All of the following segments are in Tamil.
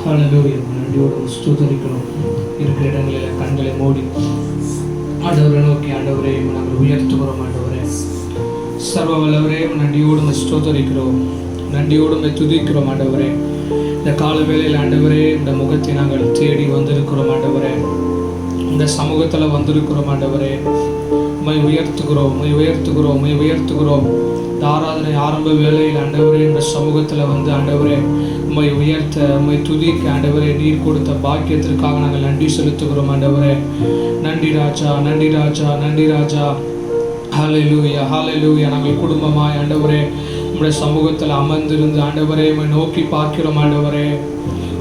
ஹல்லேலூயா. நன்றியோடு ஸ்தோத்திரிக்கிறோம். இருக்கிற இடங்களில் கண்களை மூடி ஆண்டவரை நோக்கி ஆண்டவரே நாங்கள் உயர்த்துகிறோம். ஆண்டவரே சர்வ வல்லவரே நன்றியோடு ஸ்தோத்திரிக்கிறோம், நன்றியோடு துதிக்கிறோம். ஆண்டவரே இந்த கால வேளையில் ஆண்டவரே இந்த முகத்தை நாங்கள் தேடி வந்திருக்கிறோம். ஆண்டவரே இந்த சமூகத்தில் வந்திருக்கிறோம். ஆண்டவரே உம்மை உயர்த்துகிறோம், உம்மை உயர்த்துகிறோம், உம்மை உயர்த்துகிறோம். இந்த ஆராதனை ஆரம்ப வேளையில் ஆண்டவரே இந்த சமூகத்தில் வந்து ஆண்டவரே உம்மை உயர்த்த, உம்மை துதிக்க ஆண்டவரே நீர் கொடுத்த பாக்கியத்திற்காக நாங்கள் நன்றி செலுத்துகிறோம். ஆண்டவரே நன்றி ராஜா, நன்றி ராஜா, நன்றி ராஜா. ஹல்லேலூயா, ஹல்லேலூயா. நாங்கள் குடும்பமாய் ஆண்டவரே உம்முடைய சமூகத்தில் அமர்ந்திருந்து ஆண்டவரே உம்மை நோக்கி பார்க்கிறோம். ஆண்டவரே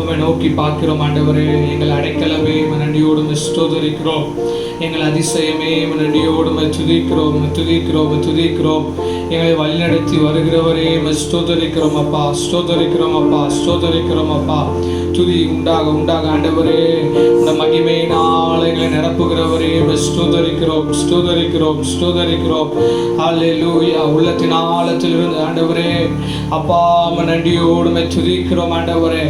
உம்மை நோக்கி பார்க்கிறோம். ஆண்டவரே எங்கள் அடைக்கலமே நன்றியோடு ஸ்தோத்திரிக்கிறோம், எங்கள் அதிசயமே நன்றியோடு துதிக்கிறோம், துதிக்கிறோம், துதிக்கிறோம். எங்களை வழிநடத்தி வருகிறவரே ஸ்தோத்திரிக்கிறோம் அப்பா, ஸ்தோத்திரிக்கிறோம் அப்பா, ஸ்தோத்திரிக்கிறோம் அப்பா. துதி உண்டாக உண்டாக ஆண்டவரே இந்த மகிமையினால் எங்களை நிரப்புகிறவரே ஸ்தோத்திரிக்கிறோம், ஸ்தோத்திரிக்கிறோம், ஸ்தோத்திரிக்கிறோம். ஹல்லேலூயா. உள்ளத்தின் ஆழத்திலிருந்து ஆண்டவரே அப்பா நன்றியோடு துதிக்கிறோம். ஆண்டவரே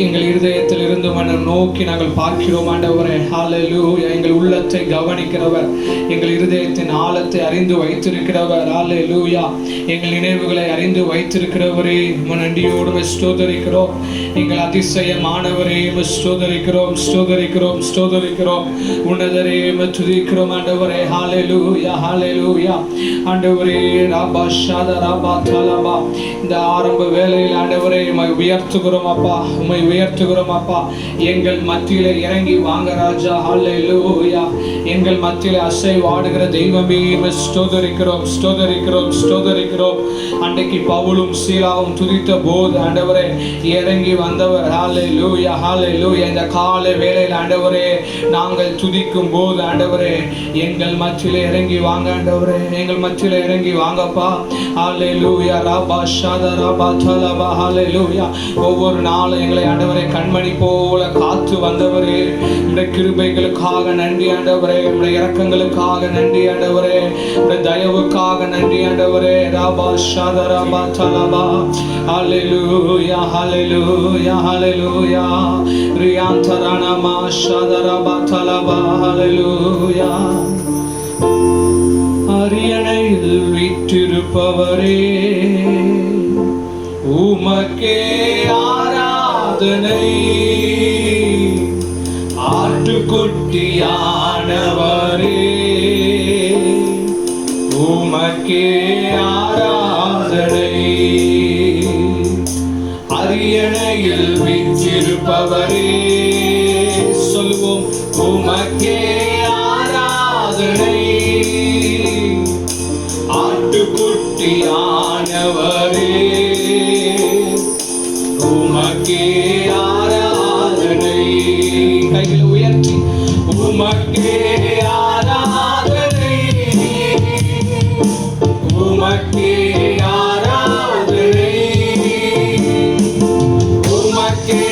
எங்கள் இருதயத்தில் இருந்து நோக்கி நாங்கள் பார்க்கிறோம். ஆண்டவரே ஹல்லேலூயா. எங்கள் உள்ளத்தை கவனிக்கிறவர், எங்கள் இருதயத்தின் ஆழத்தை அறிந்து வைத்திருக்கிறவர். ஹல்லேலூயா. எங்கள் நினைவுகளை அறிந்து வைத்திருக்கிறவரே நன்றியோடு ஸ்தோத்திரிக்கிறோம். எங்கள் அதிசயமானவரே ஸ்தோத்திரிக்கிறோம், ஸ்தோத்திரிக்கிறோம், ஸ்தோத்திரிக்கிறோம். உன்னதரே துதிக்கிறோம். ஆண்டவரே ஹல்லேலூயா, ஹல்லேலூயா. ஆண்டவரே ராபா ஷாதா ராபா தலபா. இந்த ஆரம்ப வேளையில் ஆண்டவரே உம்மை உயர்த்துகிறோம் அப்பா, உம்மை உயர்த்துகிறோம் அப்பா. எங்கள் மத்தியிலே இறங்கி வாங்க ராஜா. ஹல்லேலூயா. எங்கள் மத்தியிலே அசைவாடுகிற தெய்வமே ஸ்தோத்திரிக்கிறோம், ஸ்தோத்திரிக்கிறோம், ஸ்தோத்திரிக்கிறோம். அன்றைக்கு பவுலும் சீலாவும் துதித்த போது ஆண்டவரே இறங்கி வந்தவர். ஹல்லேலூயா, ஹல்லேலூயா. இந்த கால வேளையில் ஆண்டவரே நாங்கள் துதிக்கும் போது ஆண்டவரே எங்கள் மத்தியிலே இறங்கி வாங்க. ஆண்டவரே எங்கள் மத்தியிலே இறங்கி வாங்கப்பா. ஹல்லேலூயா. ராபா ஷாதா ராபா தலபா. ஹல்லேலூயா. ஒவ்வொரு நாளும் எங்களை ஆண்டவரே கண்மணி போல காத்து வந்தவரே உடைய கிருபைகளுக்காக நன்றி ஆண்டவரே, உடைய இரக்கங்களுக்காக நன்றி ஆண்டவரே, உடைய தயவுக்காக நன்றி ஆண்டவரே. ராபா ஷாதா ராபா தலபா. ஹல்லேலூயா, ஹல்லேலூயா, ஹல்லேலூயா. ரியாந்தரானா மா ஷாதா ராபா தலபா. ஹல்லேலூயா. அரியணையில் வீற்றிருப்பவரே உமக்கே ஆராதனை. ஆட்டுக்குட்டியானவரே உமக்கே ஆராதனை. அரியணையில் வீற்றிருப்பவரே சொல்வோம் உமக்கே ஆராதனை. ஆட்டுக்குட்டியானவரே உமக்கே ஆராதனை. கைகளை உயர்த்தி உமக்கே ஆராதனை, உமக்கே ஆராதனை, உமக்கே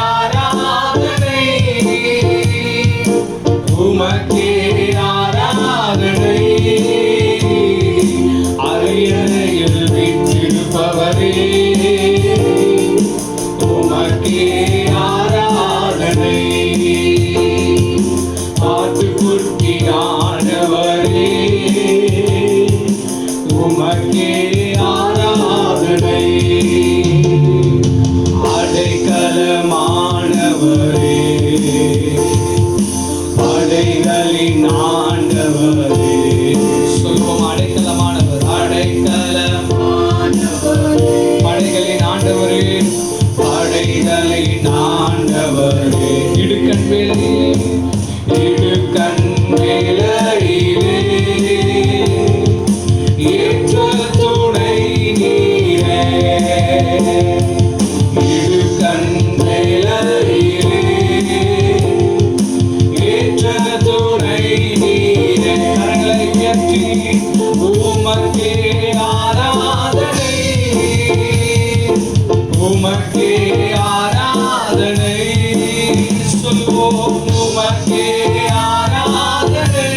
ஆராதனை, உமக்கே ஆராதனை. அரியணையில் வீற்றிருப்பவரே உமக்கே ஆராதனை. ஆட்டுக்குட்டியானவரே உமக்கே ஆராதனை. அடைக்கலமானவரே படைகளின் ஆண்டவரே சொல்வோம். அடைக்கலமானவர், அடைக்கலமானவரே படைகளின் ஆண்டவரே, படைகளின் ஆண்டவரே. இடுக்கண் வேளையிலே, இடுக்கண் வேளையிலே ஏற்ற துணை நீரே. இடுக்கண் வேளையிலே ஏற்ற துணை நீரே. கரங்களை உயர்த்தி உமக்கே ஆராதனை, உமக்கே ஆராதனை சொல்வோம். உமக்கே ஆராதனை,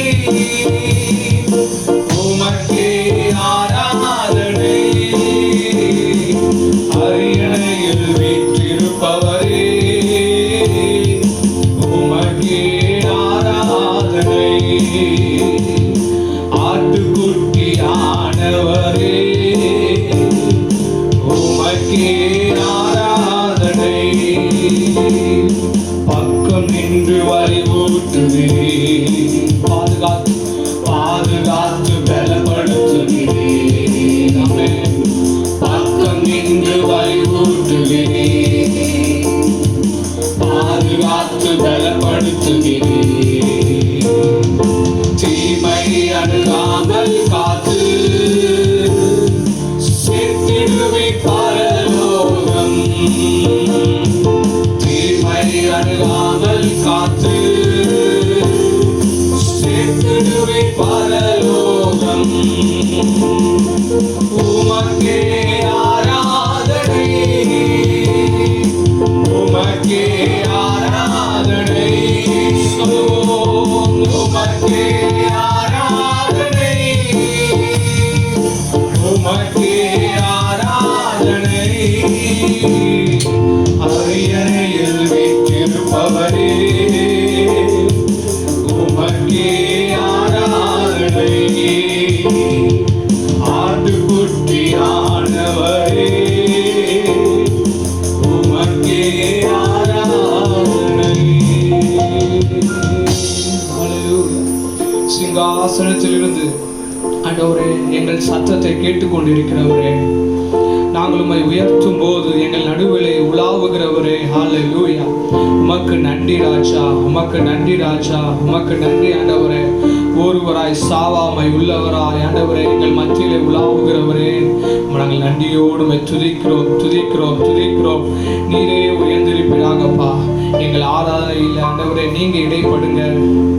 உமக்கே ஆராதனை. அரியணையில் வீற்றிருப்பவரே ஆராதனை. பக்கம் நின்று வழிபூட்டுவே, பாதுகாத்து பாதுகாத்து பலப்படுத்துகிறே. பக்கம் நின்று வழிபூட்டுவே, பாதுகாத்து பலப்படுத்துகிறே. தீமை அணுகாமல் காத்து சேர்த்திடுவே பரலோகம். தீமை அணுகாமல் காத்து சேர்த்திடுவே பரலோகம். உமக்கே ஆராதனை, உமக்கே ஆராதனை. சொல்லுவோம், உமக்கே ஆராதனை, உமக்கே ஆராதனை. அரியணையில் வீற்றிருப்பவரே, உமக்கே ஆராதனை. ஆட்டுக்குட்டியானவரே, உமக்கே ஆராதனை. சிங்காசனத்திலிருந்து ஆண்டவரே எங்கள் சத்தத்தை கேட்டுக்கொண்டிருக்கிறவரே, நாங்கள் உம்மை உயர்த்தும் போது எங்கள் நடுவிலே உலாவுகிறவரே, ஹல்லேலூயா. உமக்கு நன்றி ராஜா, உமக்கு நன்றி ராஜா, உமக்கு நன்றி ஆண்டவரே. ஒருவராய் சாவாமை உள்ளவராய் ஆண்டவரே எங்கள் மத்தியிலே உலாவுகிறவரே, நாங்கள் நன்றியோடு துதிக்கிறோம் துதிக்கிறோம் துதிக்கிறோம். நீரே உயர்ந்திருப்பீராகப்பா. எங்கள் ஆராதனையில் ஆண்டவரே நீங்க இடைப்படுங்க,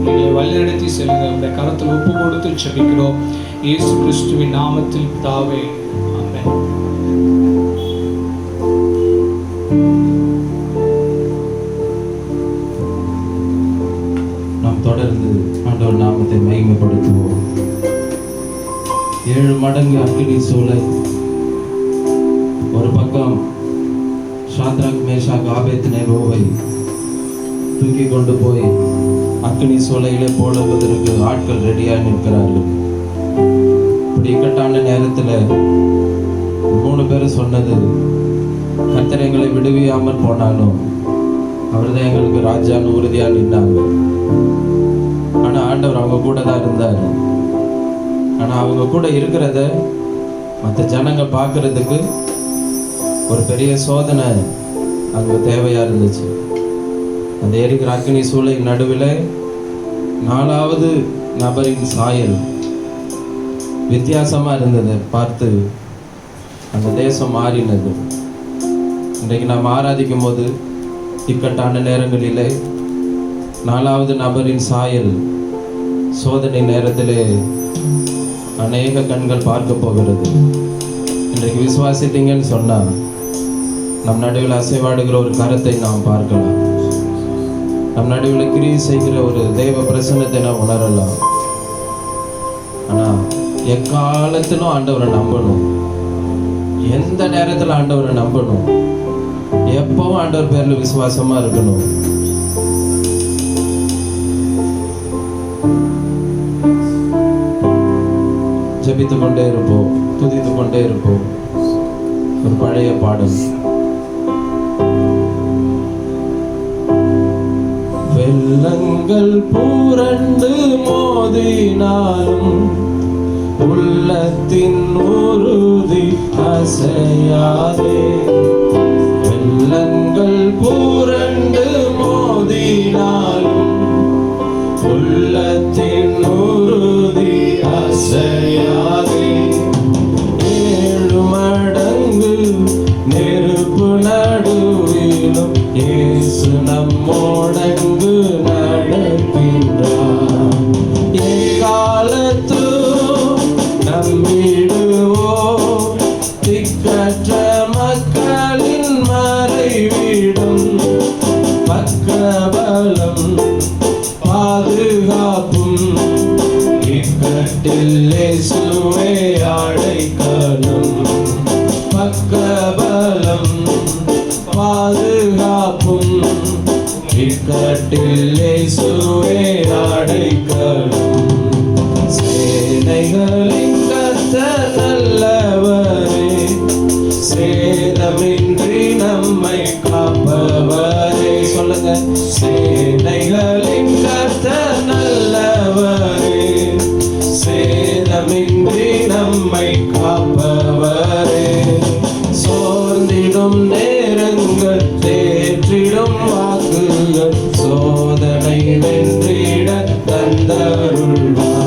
எங்களை வழிநடத்தி செல்லுங்க. இந்த கரத்தில் ஒப்பு கொடுத்து ஜெபிக்கிறோம் இயேசு கிறிஸ்துவின் நாமத்தில் பிதாவே, ஆமென். நாம் தொடர்ந்து ஆண்டவர் நாமத்தை மகிமைப்படுத்துவோம். 7 மடங்கு அக்கினி சூளை. ஒரு பக்கம் சாத்ராக் மேஷாக் ஆபேத்நேகோவை தூக்கி கொண்டு போய் அக்கினி சூளையிலே போடுவதற்கு ஆட்கள் ரெடியாக நிற்கிறார்கள். இப்படி இக்கட்டான நேரத்தில் 3 பேர் சொன்னது, கர்த்தர் எங்களை விடுவியாமல் போனாலும் அவர் தான் எங்களுக்கு ராஜான்னு உறுதியாக நின்னாங்க. ஆனால் ஆண்டவர் அவங்க கூட தான் இருந்தார். ஆனால் அவங்க கூட இருக்கிறத மற்ற ஜனங்கள் பார்க்கறதுக்கு ஒரு பெரிய சோதனை அங்கே தேவையாக இருந்துச்சு. அந்த எரிக்கிற அக்கினி சூளை நடுவில் 4வது நபரின் சாயல் வித்தியாசமாக இருந்தது. பார்த்து அந்த தேசம் மாறினது. இன்றைக்கு நாம் ஆராதிக்கும் போது இக்கட்டான நேரங்களிலே 4வது நபரின் சாயல் சோதனை நேரத்திலே அநேக கண்கள் பார்க்க போகிறது. இன்றைக்கு விசுவாசித்தீங்கன்னு சொன்னால் நம் நடுவில் அசைவாடுகிற ஒரு கரத்தை நாம் பார்க்கலாம். நம் நடுவில் கிரியை செய்கிற ஒரு தெய்வ பிரசன்னத்தை நாம் உணரலாம். ஆனால் எக்காலத்திலும் ஆண்டவரை நம்பணும். எந்த நேரத்தில் ஆண்டவரை நம்பணும். எப்பவும் ஆண்டவர் பேரில் விசுவாசமாக இருக்கணும். ஜெபித்து கொண்டே இருப்போம், துதித்து கொண்டே இருப்போம். ஒரு பழைய பாடல். வெள்ளங்கள் புரண்டு மோதினாலும் உள்ளத்தின் உறுதி அசையாதே. வெள்ளங்கள் புரண்டு மோதினாலும் உள்ளத்தின் உறுதி அசையாதே. 7 மடங்கு நெருப்பு நடுவிலும் இயேசு நம்மோடங்கு நடக்கின்றார். எக்காலத்தும் நம்பிடுவோம். திக்கற்ற மக்களின் மறைவிடும் பக்கபலம் பாதுகாப்பும் இக்கட்டில் இயேசுவே அடைக்கலம். பக்கபலம் பாதுகாப்பும் இக்கட்டில் இயேசுவே அடைக்கலம். சேனைகளின் கர்த்தர் நல்லவரே, சேதமின்றி நம்மை காப்பவரே. சொல்லுங்க, சேனைகளின் கர்த்தர் நல்லவரே, சேதமின்றி நம்மை காப்பவரே. சோர்ந்திடும் நேரங்கள் தேற்றிடும் வாக்குகள் சோதனை வென்றிட தந்தருள்வார்.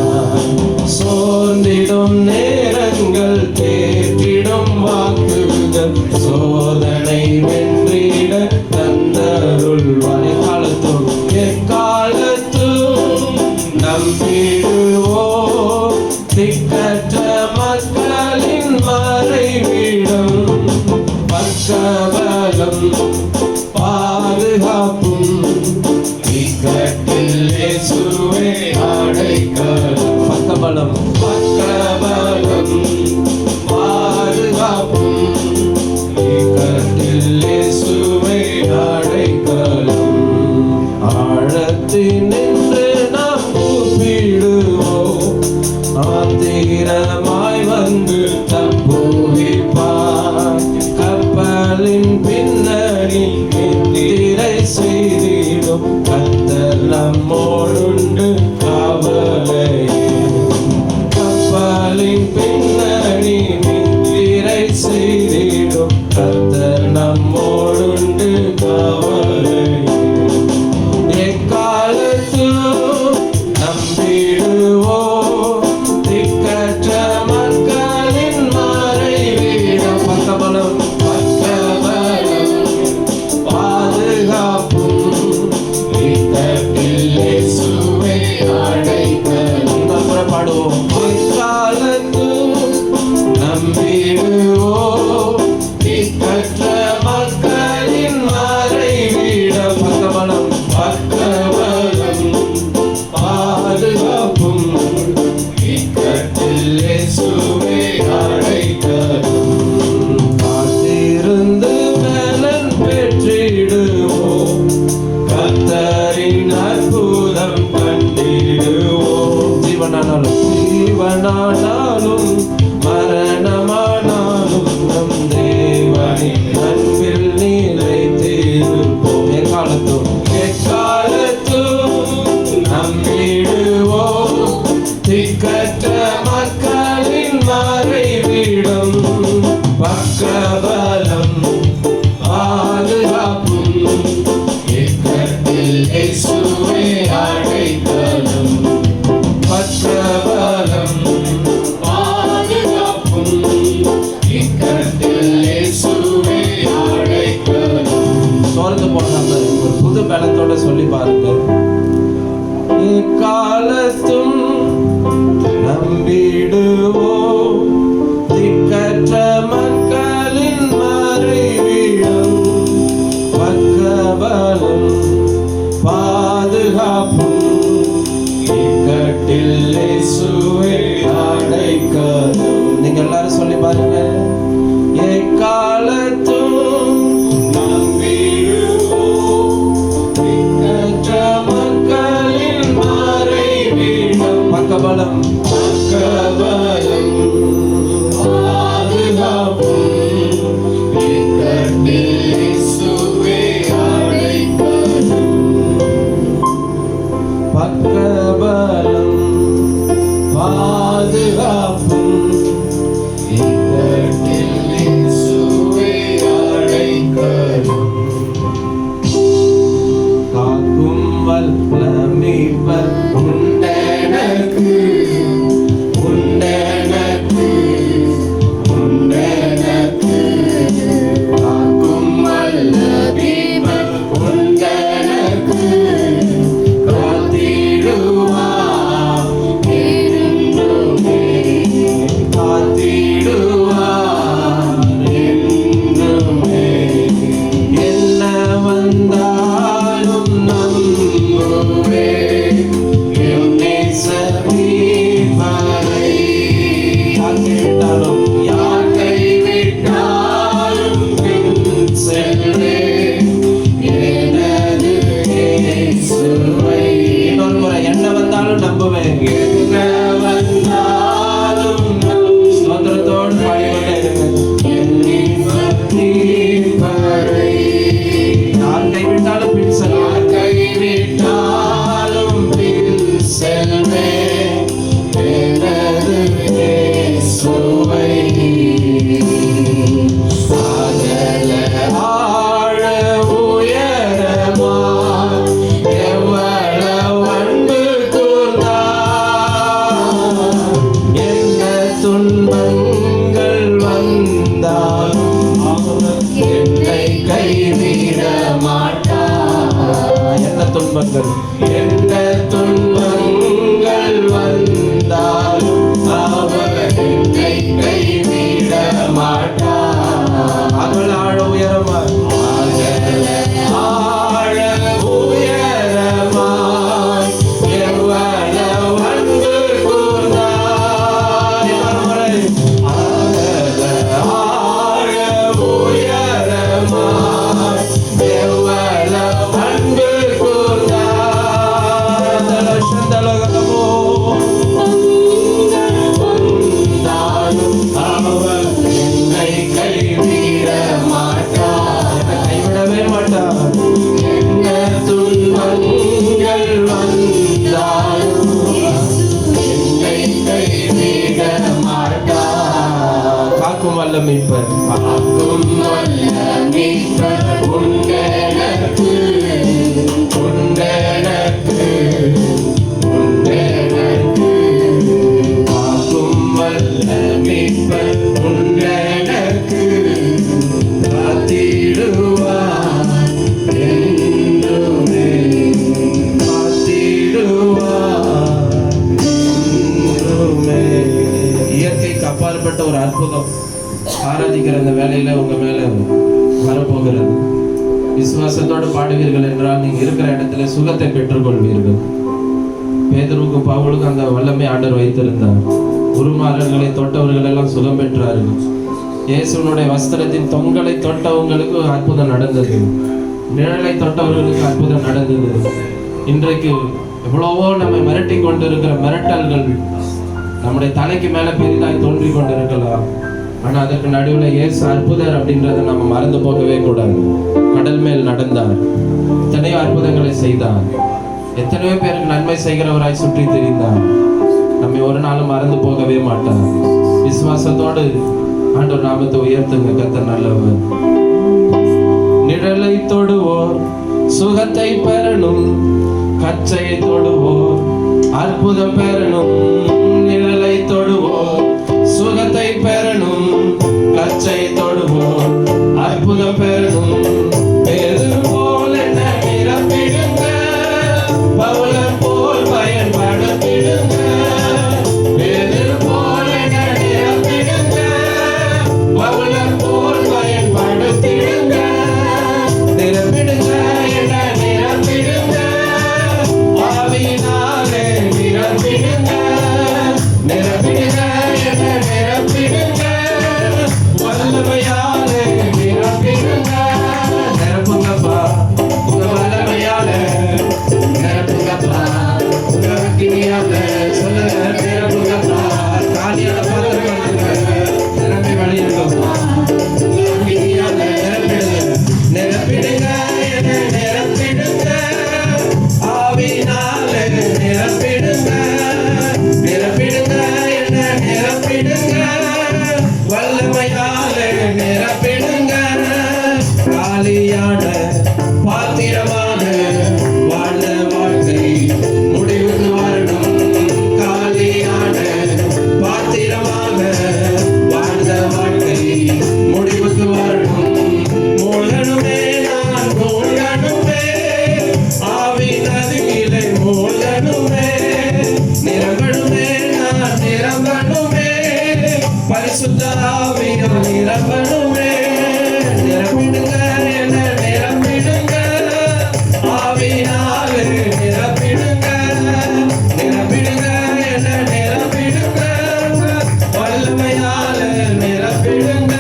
சோர்ந்திடும் நேரங்கள் தேற்றிடும் வாக்குகள் சோதனை வென்றிட தந்தருள்வார். எக்காலத்தும் நம்பிடுவோம் திக்கற்ற மக்களின் மறைவிடம். பக்கபலம் பாதுகாப்பும் இக்கட்டில் இயேசுவே அடைக்கலம். பக்கபலம் பாதுகாப்பும் இக்கட்டில் இயேசுவே அடைக்கலம். ஆழத்தினின்று நாம் கூப்பிடுவோம், ஆத்திரமாய் வந்து தப்புவிப்பார். கப்பலின் பின்னணி நித்திரை செய்திடும் கர்த்தர் நம்மோடுண்டு காவலையே. கப்பலின் பின்னணி நித்திரை செய்திடும் கர்த்தர் நம்மோடுண்டு காவலையே. எக்காலத்தும் நம்பிடுவோம் திக்கற்ற மக்களின் மறைவிடம். பக்கபலம் பாதுகாப்பும் இக்கட்டில் இயேசுவே அடைக்கலம். பாடுவோம். எக்காலத்தும் நம்பிடுவோம் திக்கற்ற மக்களின் மறைவிடம். பக்கபலம் பாதுகாப்பும் இக்கட்டில் இயேசுவே அடைக்கலம். காத்திருந்து பலன் பெற்றிடுவோம், கர்த்தரின் அற்புதம் கண்டிடுவோம். ஜீவனானாலும் மரணமானாலும் நம் தேவனின் அன்பில் நிலைத்திருப்போம். எக்காலத்தும் நம்பிடுவோம் திக்கற்ற மக்களின் மறைவிடம். பக்கபலம் பாதுகாப்பும் இக்கட்டில் இயேசுவே அடைக்கலம். பக்கபலம் பாதுகாப்பும் இக்கட்டில் இயேசுவே அடைக்கலம். சோர்ந்து போனாங்க, ஒரு புது பலத்தோட சொல்லி பாருங்க. எக்காலத்தும் நம்பிடுவோம் திக்கற்ற மக்களின் மறைவிடம். பக்கபலம் பாதுகாப்பும் இக்கட்டில் இயேசுவே அடைக்கலம். நீங்க எல்லாரும் சொல்லி பாருங்க. எக்காலத்தும் நம்பிடுவோம் திக்கற்ற மக்களின் மறைவிடம். பக்கபலம் பாதுகாப்பும் இக்கட்டில் இயேசுவே அடைக்கலம். பக்கபலம் பாதுகாப்பும் இக்கட்டில் இயேசுவே மாட்டார். என்ன துன்பங்கள் வந்தாலும் அவர் என்னை கைவிட மாட்டார். அகல ஆழ உயரமாய் ஆழ உயரமாய் எவ்வளவு அன்பு கூர்ந்தார். அகல ஆழ உயரமாய் எவ்வளவு அன்பு கூர்ந்தார். தலோகமோ வந்தாலும் அவர் என்னை கைவிட மாட்டார். கைவிடவே மாட்டார். என்ன துன்பங்கள் வந்தாலும் என்னை கைவிட மாட்டார். காக்கும் வல்ல மீட்பர், காக்கும் வல்ல மீட்பர் உண்டெனக்கு உண்டெனக்கு உண்டெனக்கு. காக்கும் வல்ல மீட்பர் உண்டெனக்கு காத்திடுவார் என்றுமே காத்திடுவார் என்றுமே. இயற்கைக்கு அப்பாற்பட்ட ஒரு அற்புதம் ஆராதிக்கிற அந்த வேலையில உங்க மேல வரப்போகிறது. விசுவாசத்தோடு பாடுவீர்கள் என்றால் நீங்க இருக்கிற இடத்துல சுகத்தை பெற்றுக்கொள்வீர்கள். பேதுருவுக்கும் பவுலுக்கும் அந்த வல்லமை ஆண்டவர் வைத்திருந்தார். உருமாறல்களை தொட்டவர்கள் எல்லாம் சுகம் பெற்றார்கள். இயேசுனுடைய வஸ்திரத்தின் தொங்கலை தொட்டவங்களுக்கு அற்புதம் நடந்தது. நிழலை தொட்டவர்களுக்கு அற்புதம் நடந்தது. இன்றைக்கு எவ்வளவோ நம்மை மிரட்டி கொண்டிருக்கிற மிரட்டல்கள் நம்முடைய தலைக்கு மேல பெரிதாய் தோன்றி கொண்டிருக்கலாம். ஆனா அதற்கு நடுவில் இயேசு அற்புதர் அப்படின்றத நம்ம மறந்து போகவே கூடாது. கடல் மேல் நடந்தார், எத்தனையோ அற்புதங்களை செய்தார், எத்தனையோ பேருக்கு நன்மை செய்கிறவராய் சுற்றி திரிந்தார். நம்மை ஒரு நாளும் மறந்து போகவே மாட்டார். விசுவாசத்தோடு ஆண்டவர் நாமத்தை உயர்த்துங்க. கர்த்தர் நல்லவர். நிழலை தொடுவோர் சுகத்தை பெறணும், கச்சையை தொடுவோர் அற்புதம் பெறணும். நிழலை தொடுவோர் சுகத்தை பெறணும், கச்சை தொடுவோர் அற்புதம் பெறணும். பேதுரு போல் என்ன நிரப்பிடுங்க, பவுலர் போல் பயன்படுத்திடுங்க. பேதுரு போல் என்ன நிரப்பிடுங்க, பவுலர் போல் பயன்படுத்திடுங்க. நிரப்பிடுங்க என்ன நிரப்பிடுங்க, ஆவியினாலே நிரப்பிடுங்க. நிரப்பிடுங்க என்ன நிரப்பிடுங்க, வல்லமையாலே நிரப்பிடுங்க. நிரப்புங்கப்பா உங்க வல்லமையாலே, நிரப்புங்கப்பா உங்க அக்கினியாலே. சொல்லுங்க, நிரப்புங்கப்பா. காலியான பாத்திரங்கள் நிரப்பி வழியிருக்கப்பா. உங்க அக்கினியாலே நிரப்பிடுங்க. நிரப்பிடுங்க என்ன நிரப்பிடுங்க, ஆவியினாலே நிரப்பிடுங்க. நிரப்பிடுங்க என்ன நிரப்பிடுங்க, வல்லமையாலே நிரப்பிடுங்க. காலியான பாத்திரமாக வாழ்ந்த வாழ்க்கை முடிவுக்கு வரணும். காலியான பாத்திரமாக வாழ்ந்த வாழ்க்கை முடிவுக்கு வரணும். மூழ்கணுமே நான் மூழ்கணுமே, ஆவி நதியிலே மூழ்கணுமே. நிரம்பணுமே நான் நிரம்பணுமே, பரிசுத்த ஆவியால் நிரம்பணுமே. நிரம்பிடுங்க என்ன நிரம்பிடுங்க, ஆவியினாலே நிரம்பிடுங்க. நிரம்பிடுங்க என்ன நிரம்பிடுங்க, வல்லமையாலே நிரம்பிடுங்க.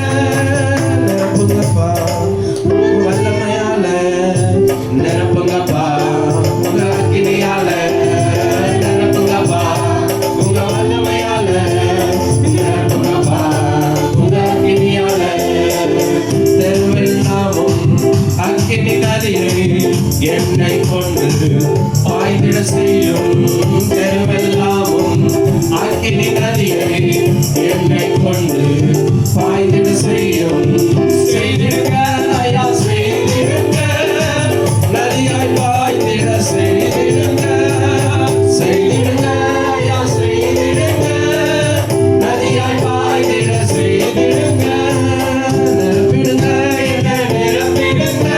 நிரப்புங்கப்பா வல்லமையாலே, நிரப்புங்கப்பா உங்க அக்கினியாலே. நிரப்புங்கப்பா உங்க வல்லமையாலே, நிரப்புங்கப்பா உங்க அக்கினியாலே. தெருவெல்லாமும் அக்கினி நதியை என்னை கொண்டு பாய்ந்திட செய்யும். தெருவெல்லாமும் அக்கினி நதியை என்னை கொண்டு பாய்ந்திட செய்யும். செய்திடுங்க ஐயா செய்திடுங்க, நதியாய் பாய்ந்திட செய்திடுங்க. செய்திடுங்க ஐயா செய்திடுங்க, நதியாய் பாய்ந்திட செய்திடுங்க. நிரப்பிடுங்க என்ன நிரப்பிடுங்க,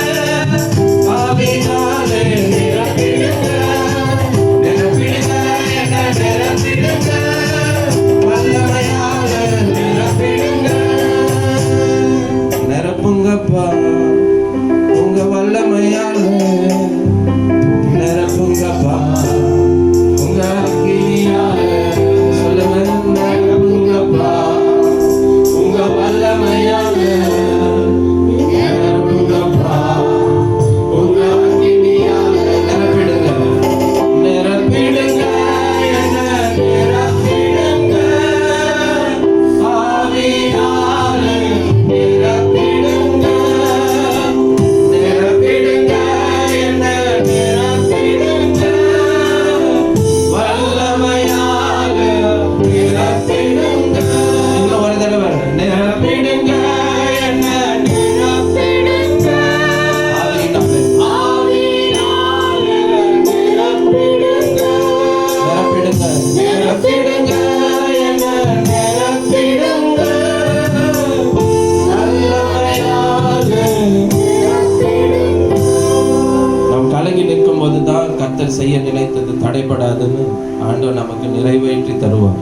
கர்த்தர் செய்ய நினைத்தது தடைபடாதுன்னு ஆண்டவர் நமக்கு நிறைவேற்றி தருவார்.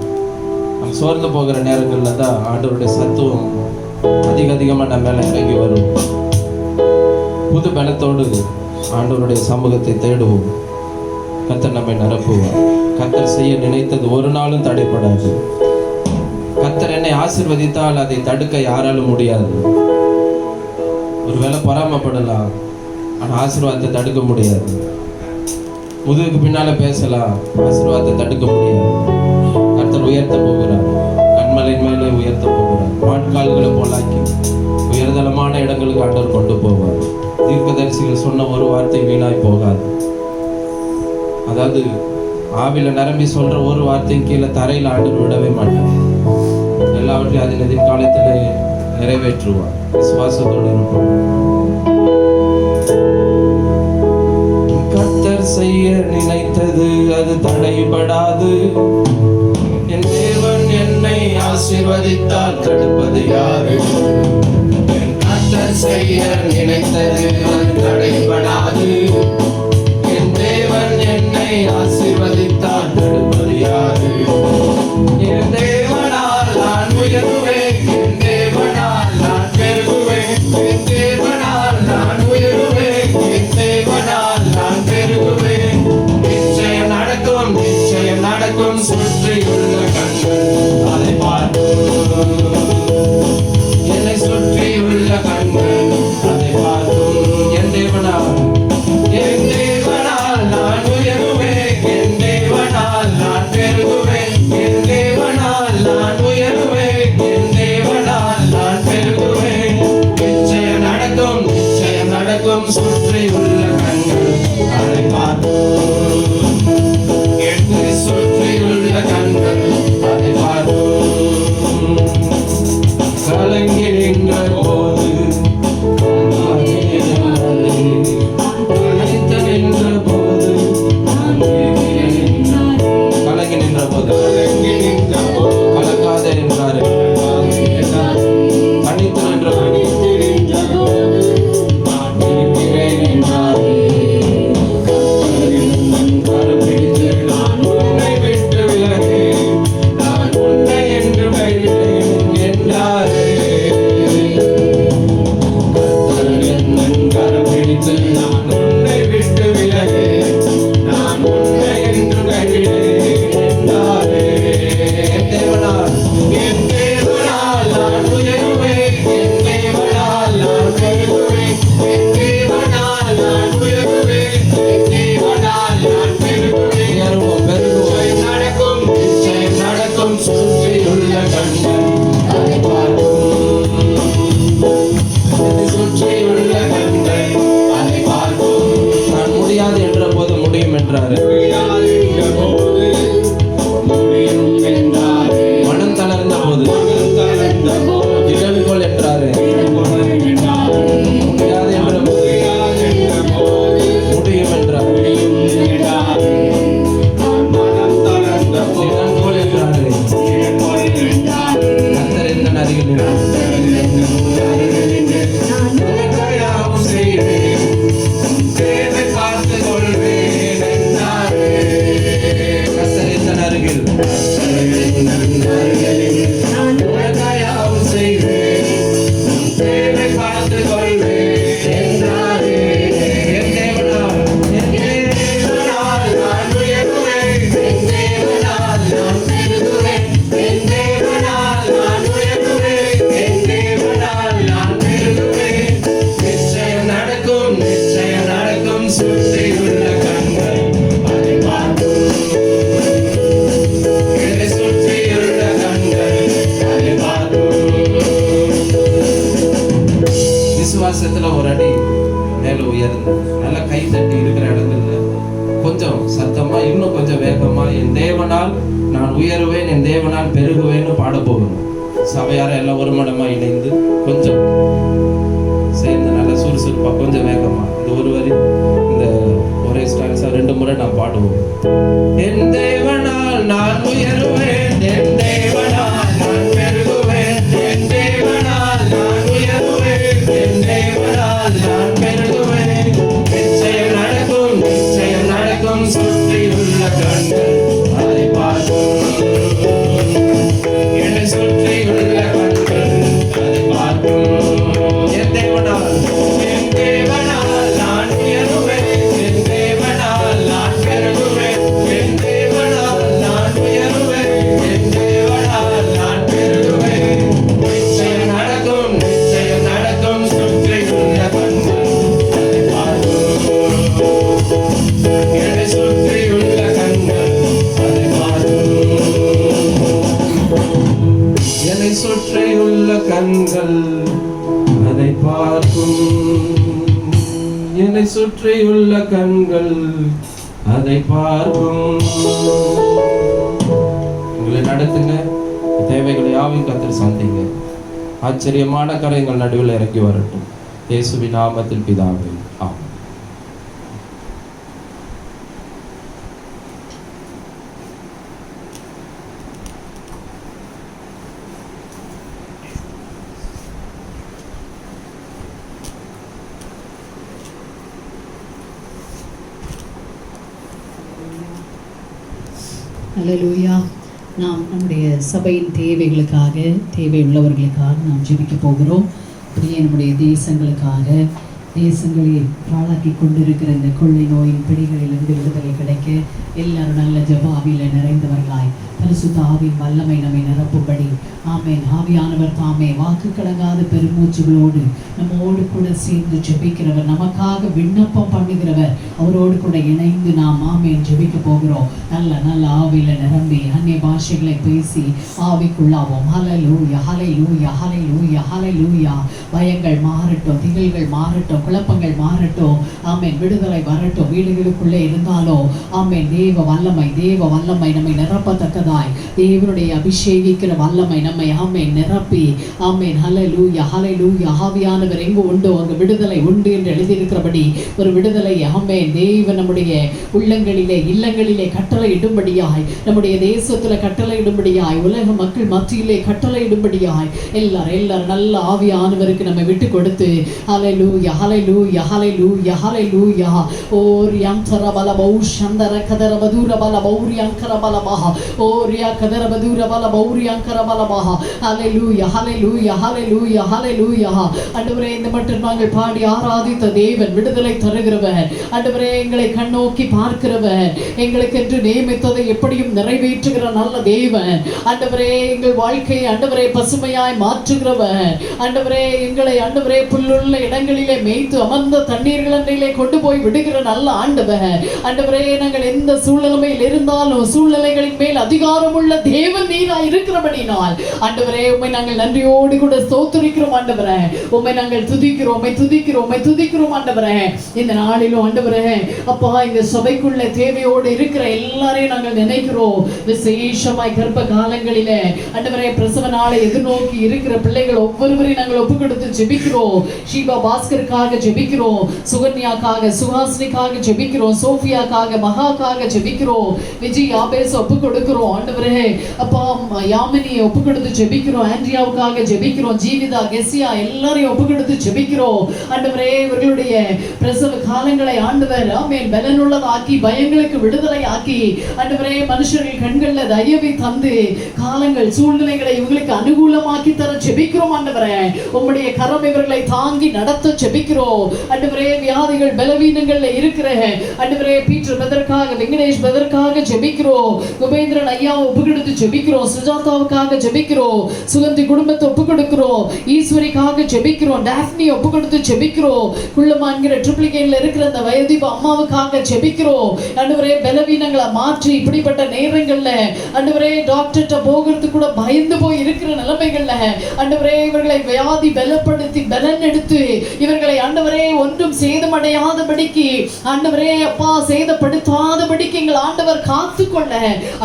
நம்ம சோர்ந்து போகிற நேரங்களில் தான் ஆண்டவருடைய சத்துவம் அதிகமாக நம்ம மேலே இறங்கி வரும். புது பலத்தோடு ஆண்டவருடைய சமூகத்தை தேடுவோம். கர்த்தர் நம்மை நிரப்புவார். கர்த்தர் செய்ய நினைத்தது ஒரு நாளும் தடைபடாது. கர்த்தர் என்னை ஆசீர்வதித்தால் அதை தடுக்க யாராலும் முடியாது. ஒருவேளை பொறாமப்படலாம், ஆனால் ஆசீர்வாதத்தை தடுக்க முடியாது. முதுகுக்கு பின்னால பேசலாம், ஆசீர்வாதத்தை தடுக்க முடியாது. கர்த்தர் உயர்த்த போகிறார். கண்மலையின் மேலே உயர்த்த போகிறார். மாட்கால்களை போலாக்கி உயர்தலமான இடங்களுக்கு ஆண்டவர் கொண்டு போவார். தீர்க்கதரிசிகள் சொன்ன ஒரு வார்த்தை வீணாய் போகாது. அதாவது ஆவில நிரம்பி சொல்ற ஒரு வார்த்தையும் கீழே தரையில் ஆண்டவர் விடவே மாட்டார். எல்லாவற்றையும் அதன் எதிர்காலத்தில் நிறைவேற்றுவார். விசுவாசத்தோடு இருப்போம். கர்த்தர் செய்ய நினைத்தது அது தடைபடாது. என் தேவன் என்னை ஆசீர்வதித்தால் தடுப்பது யாரு? கர்த்தர் செய்ய நினைத்தது அது தடைபடாது. என் தேவன் என்னை ஆசீர்வதித்தால் தடுப்பது யாரு? என் தேவனால் நான் உயருவேன். என் தேவனால் நான் பெருகுவேன். என் தேவனால் நான் உயருவேன். என் தேவனால் நான் பெருகுவேன். நிச்சயம் நடக்கும், நிச்சயம் நடக்கும். சுற்றியுள்ள கண்கள் அதை பார்க்கும். என்னை சுற்றியுள்ள கண்கள் அதை பார்க்கும். என் தேவனால், என் தேவனால் நான் உயருவேன். என் தேவனால் நான் பெருகுவேன். என் தேவனால் நான் உயருவேன். என் தேவனால் நான் பெருகுவேன். நிச்சயம் நடக்கும், நிச்சயம் நடக்கும். சுற்றியுள்ள கண்கள் அதை பார்க்கும். என்னை சுற்றியுள்ள கண்கள் அதை பார்க்கும். கலங்கி நின்ற போது அழைத்து நின்ற போது கலங்கி நின்ற போது கலங்காத என்றாரு. தனித்து நின்ற போது நான் இருக்கிறேன் என்றாரு. கருப்பிடித்து நான் உன்னை விட்டு விலகேன். நான் உன்னை என்று கைவிட்டேன் என்றாரு. கருப்பிடித்து நான் உன்னை விட்டு விலகேன். நான் உன்னை என்று கைவிட்டேன் என்றாரு. என் தேவனால், என் தேவனால் நான் உயருவேன். என் தேவனால் நான் பெருகுவேன். என் தேவனால் நான் உயருவேன். என் தேவனால் நான் பெருகுவேன். நிச்சயம் நடக்கும், நிச்சயம் நடக்கும். சுற்றியுள்ள கண்கள் அதை பார்க்கும். என்னை சுற்றியுள்ள கண்கள் அதை பார்க்கும். நான் முடியாது என்ற போது முடியும் என்றாரு. மனம் தளர்ந்த போது திகழ்கொள் என்றாரு. முடியாது என்ற போது முடியும் என்றார். திகழ்கொள் என்றாரு. கர்த்தர் எந்த அருகில் யாவும் செய்வேன். தேவை பார்த்துக் கொள்வேன் என்றாரு. கர்த்தர் எந்த அருகில் யாவும் செய்வேன். தேவை பார்த்துக் கொள்வேன் என்றாரு. என் தேவனால், என் தேவனால் நான் உயருவேன். என் தேவனால் நான் பெருகுவேன். என் தேவனால் நான் உயருவேன். என் தேவனால் நான் பெருகுவேன். நிச்சயம் நடக்கும், நிச்சயம் நடக்கும். சுற்றியுள்ள கண்கள் அதை பார்க்கும். என்னை சுற்றியுள்ள கண்கள் அதை பார்க்கும். விசுவாசத்துல ஒரு அடி மேல உயர்ந்து நல்லா கை தட்டி இருக்கிற இடங்கள்ல கொஞ்சம் சத்தமா, இன்னும் கொஞ்சம் வேகமா, என் தேவனால் நான் உயருவேன். என் தேவனால் பெருகுவேன்னு பாட போகணும். சபையார எல்லாம் ஒரு மடமா இணைந்து கொஞ்சம் சேர்ந்து நல்லா சுறுசுறுப்பா கொஞ்சம் வேகமா இந்த ஒரு வரி இந்த ஒரே ஸ்டான்ஸா 2 முறை நான் பாடுவோம். என் தேவனால் நான் உயருவேன். என் தேவனால் நான் பெருகுவேன். என் தேவனால் நான் உயருவேன். என் தேவனால் நான் பெருகுவேன். நிச்சயம் நடக்கும், நிச்சயம் நடக்கும். என்னை சுற்றியுள்ள கண்கள் அதை பார்க்கும். உங்களை நடத்துங்க, தேவைகளை யாவையும் கர்த்தர் சந்திங்க. ஆச்சரியமான கரைகள் நடுவில் இறங்கி வரட்டும். இயேசுவின் நாமத்தில் பிதாவே, ஆமென். அல்லேலூயா. நாம் நம்முடைய சபையின் தேவைகளுக்காக, தேவையுள்ளவர்களுக்காக நாம் ஜெபிக்க போகிறோம். அப்படியே நம்முடைய தேசங்களுக்காக, தேசங்களை பாழாக்கி கொண்டிருக்கிற இந்த கொள்ளை நோயின் பிடிகளிலிருந்து விடுதலை கிடைக்க எல்லாரும் நல்ல ஜெப ஆவியில் நிறைந்தவர்களாய் பரிசுத்த ஆவியின் வல்லமை நம்மை நிரப்பும்படி ஆமென். ஆவியானவர் தாமே வாக்கு கடங்காத பெருமூச்சுகளோடு நம்மோடு கூட சேர்ந்து ஜெபிக்கிறவர், நமக்காக விண்ணப்பம் பண்ணுகிறவர், அவரோடு கூட இணைந்து நாம் ஆமென் ஜெபிக்க போகிறோம். நல்ல ஆவியில் நிரம்பி அந்நிய பாஷைகளை பேசி ஆவிக்குள்ளாவோம். ஹல்லேலூயா, ஹல்லேலூயா, ஹல்லேலூயா, ஹல்லேலூயா. பயங்கள் மாறட்டும், திகில்கள் மாறட்டும், குழப்பங்கள் மாறட்டும். ஆமென். விடுதலை வரட்டும். வீடுகளுக்குள்ளே இருந்தாலோ ஆமென் தேவ வல்லமை நம்மை நிரப்பத்தக்கதாய், தேவனுடைய அபிஷேகிக்கிற வல்லமை நம்மை ஆமென் நிரப்பி ஆமென். ஹல்லேலூயா, ஹல்லேலூயா. ஆவியானவர் எங்கு உண்டோ அங்கு விடுதலை உண்டு என்று எழுதியிருக்கிறபடி ஒரு விடுதலை ஆமென் தேவன் நம்முடைய உள்ளங்களிலே, இல்லங்களிலே கட்டளையிடும்படியாய், நம்முடைய தேசத்துல கட்டளையிடும்படியாய், உலக மக்கள் மத்தியிலே கட்டளையிடும்படியாய் எல்லாரும் நல்ல ஆவியானவருக்கு நம்ம விட்டு கொடுத்து ஹல்லேலூயா, ஹல்லேலூயா, ஹல்லேலூயா, ஹல்லேலூயா. ஓரியம் தரபலபௌ சந்தர கதரபதுர பலபௌரியம் கரபலபஹ ஓரியா கதரபதுர பலபௌரியம் கரபலபஹ. ஹல்லேலூயா, ஹல்லேலூயா, ஹல்லேலூயா, ஹல்லேலூயா. ஆண்டவரே, இந்த மட்டும் நாங்கள் பாடி ஆராதித்த தேவன் விடுதலை தருகிறவர். ஆண்டவரே, எங்களை கண்ணோக்கி பார்க்கிறவர், எங்களுக்கென்று நியமித்ததை எப்படியும் நிறைவேற்றுகிற நல்ல தேவன். ஆண்டவரே, எங்கள் வாழ்க்கையை ஆண்டவரே பசுமையாய் மாற்றுகிறவர். ஆண்டவரே, எங்களை ஆண்டவரே புல்லுள்ள இடங்களிலே மேய்த்து அமர்ந்த தண்ணீர்கள் அண்டையிலே கொண்டு போய் விடுகிற நல்ல ஆண்டவர். ஆண்டவரே, நாங்கள் எந்த சூழ்நிலையில் இருந்தாலும் சூழ்நிலைகளின் மேல் அதிகாரம் உள்ள தேவன் நீராய் இருக்கிறபடினால் ஆண்டவரே உம்மை நாங்கள் நன்றியோடு கூட ஸ்தோத்திரிக்கிறோம். ஆண்டவரே, உம்மை நாங்கள் துதிக்கிறோம் ஆண்டவரே. இந்த நாளிலும் ஆண்டவரே அப்பா, இந்த சபைக்குள்ள தேவையோடு இருக்கிற எல்லாரையும் நாங்கள் நினைக்கிறோம். விசேஷமாய் கர்ப்ப காலங்களிலே ஆண்டவரே பிரசவ நாளை எதிர்நோக்கி இருக்கிற பிள்ளைகள் ஒவ்வொருவரையும் நாங்கள் ஒப்பு கொடுத்து ஜெபிக்கிறோம். ஷீபா பாஸ்கருக்காக ஜெபிக்கிறோம், சுகன்யாக்காக, சுஹாசினிக்காக ஜெபிக்கிறோம், சோஃபியாக்காக, மகாக்காக ஜெபிக்கிறோம், விஜய் ஆபேஸ் ஒப்பு கொடுக்கிறோம். ஆண்டவரே அப்பா, யாமினியை ஒப்பு கொடுத்து ஜெபிக்கிறோம், ஆண்ட்ரியாவுக்காக ஜெபிக்கிறோம், ஜீவிதா, கெசியா எல்லாரையும் ஒப்பு கொடுத்து ஜெபிக்கிறோம். ஆண்டவரே, இவர்களுடைய பிரசவ காலங்களை ஆண்டவர் ஆமென் பலனுள்ளதாக்கி, பயங்களுக்கு விடுதலை ஆக்கி, ஆண்டவரே மனுஷர்கள் கண்கள்ல தயவை தந்து காலங்கள் சூழ்நிலைகளை இவங்களுக்கு அனுகூலமாக்கி தர ஜெபிக்கிறோம். ஆண்டவரே, உம்முடைய கரம் இவர்களை தாங்கி நடத்த ஜெபிக்கிறோம். ஆண்டவரே, வியாதிகள் பலவீனங்கள்ல இருக்கிற ஆண்டவரே பீட்டர் பிரதருக்காக, வெங்கடேஷ் பிரதருக்காக ஜெபிக்கிறோம், குபேந்திரன் ஐயாவை ஒப்பு கொடுத்து ஜெபிக்கிறோம், சுஜாதாவுக்காக ஜெபிக்கிறோம், சுகந்தி குடும்பத்தை ஒப்பு கொடுக்கிறோம், ஈஸ்வரிக்காக ஜெபிக்கிறோம், டாஃப்னி ஒப்பு கொடுத்து ஜெபிக்கிறோம், குள்ளமான்கிற ட்ரிப்ளிகேன்ல இருக்கிற அந்த வயதீப அம்மாவுக்காக ஜெபிக்கிறோம். ஆண்டவரே, பலவீனங்களை மாற்றி இப்படிப்பட்ட நேரங்கள்ல ஆண்டவரே டாக்டர்கிட்ட போகிறதுக்கு கூட பயந்து போய் இருக்கிற நிலைமைகள்ல ஆண்டவரே இவர்களை வியாதி பலப்படுத்தி பலன் எடுத்து இவர்களை ஆண்டவரே ஒன்றும் சேதமடையாதபடிக்கு ஆண்டவரே அப்பா சேதப்படுத்தாதபடிக்கு எங்கள் ஆண்டவர் காத்துக்கொள்ள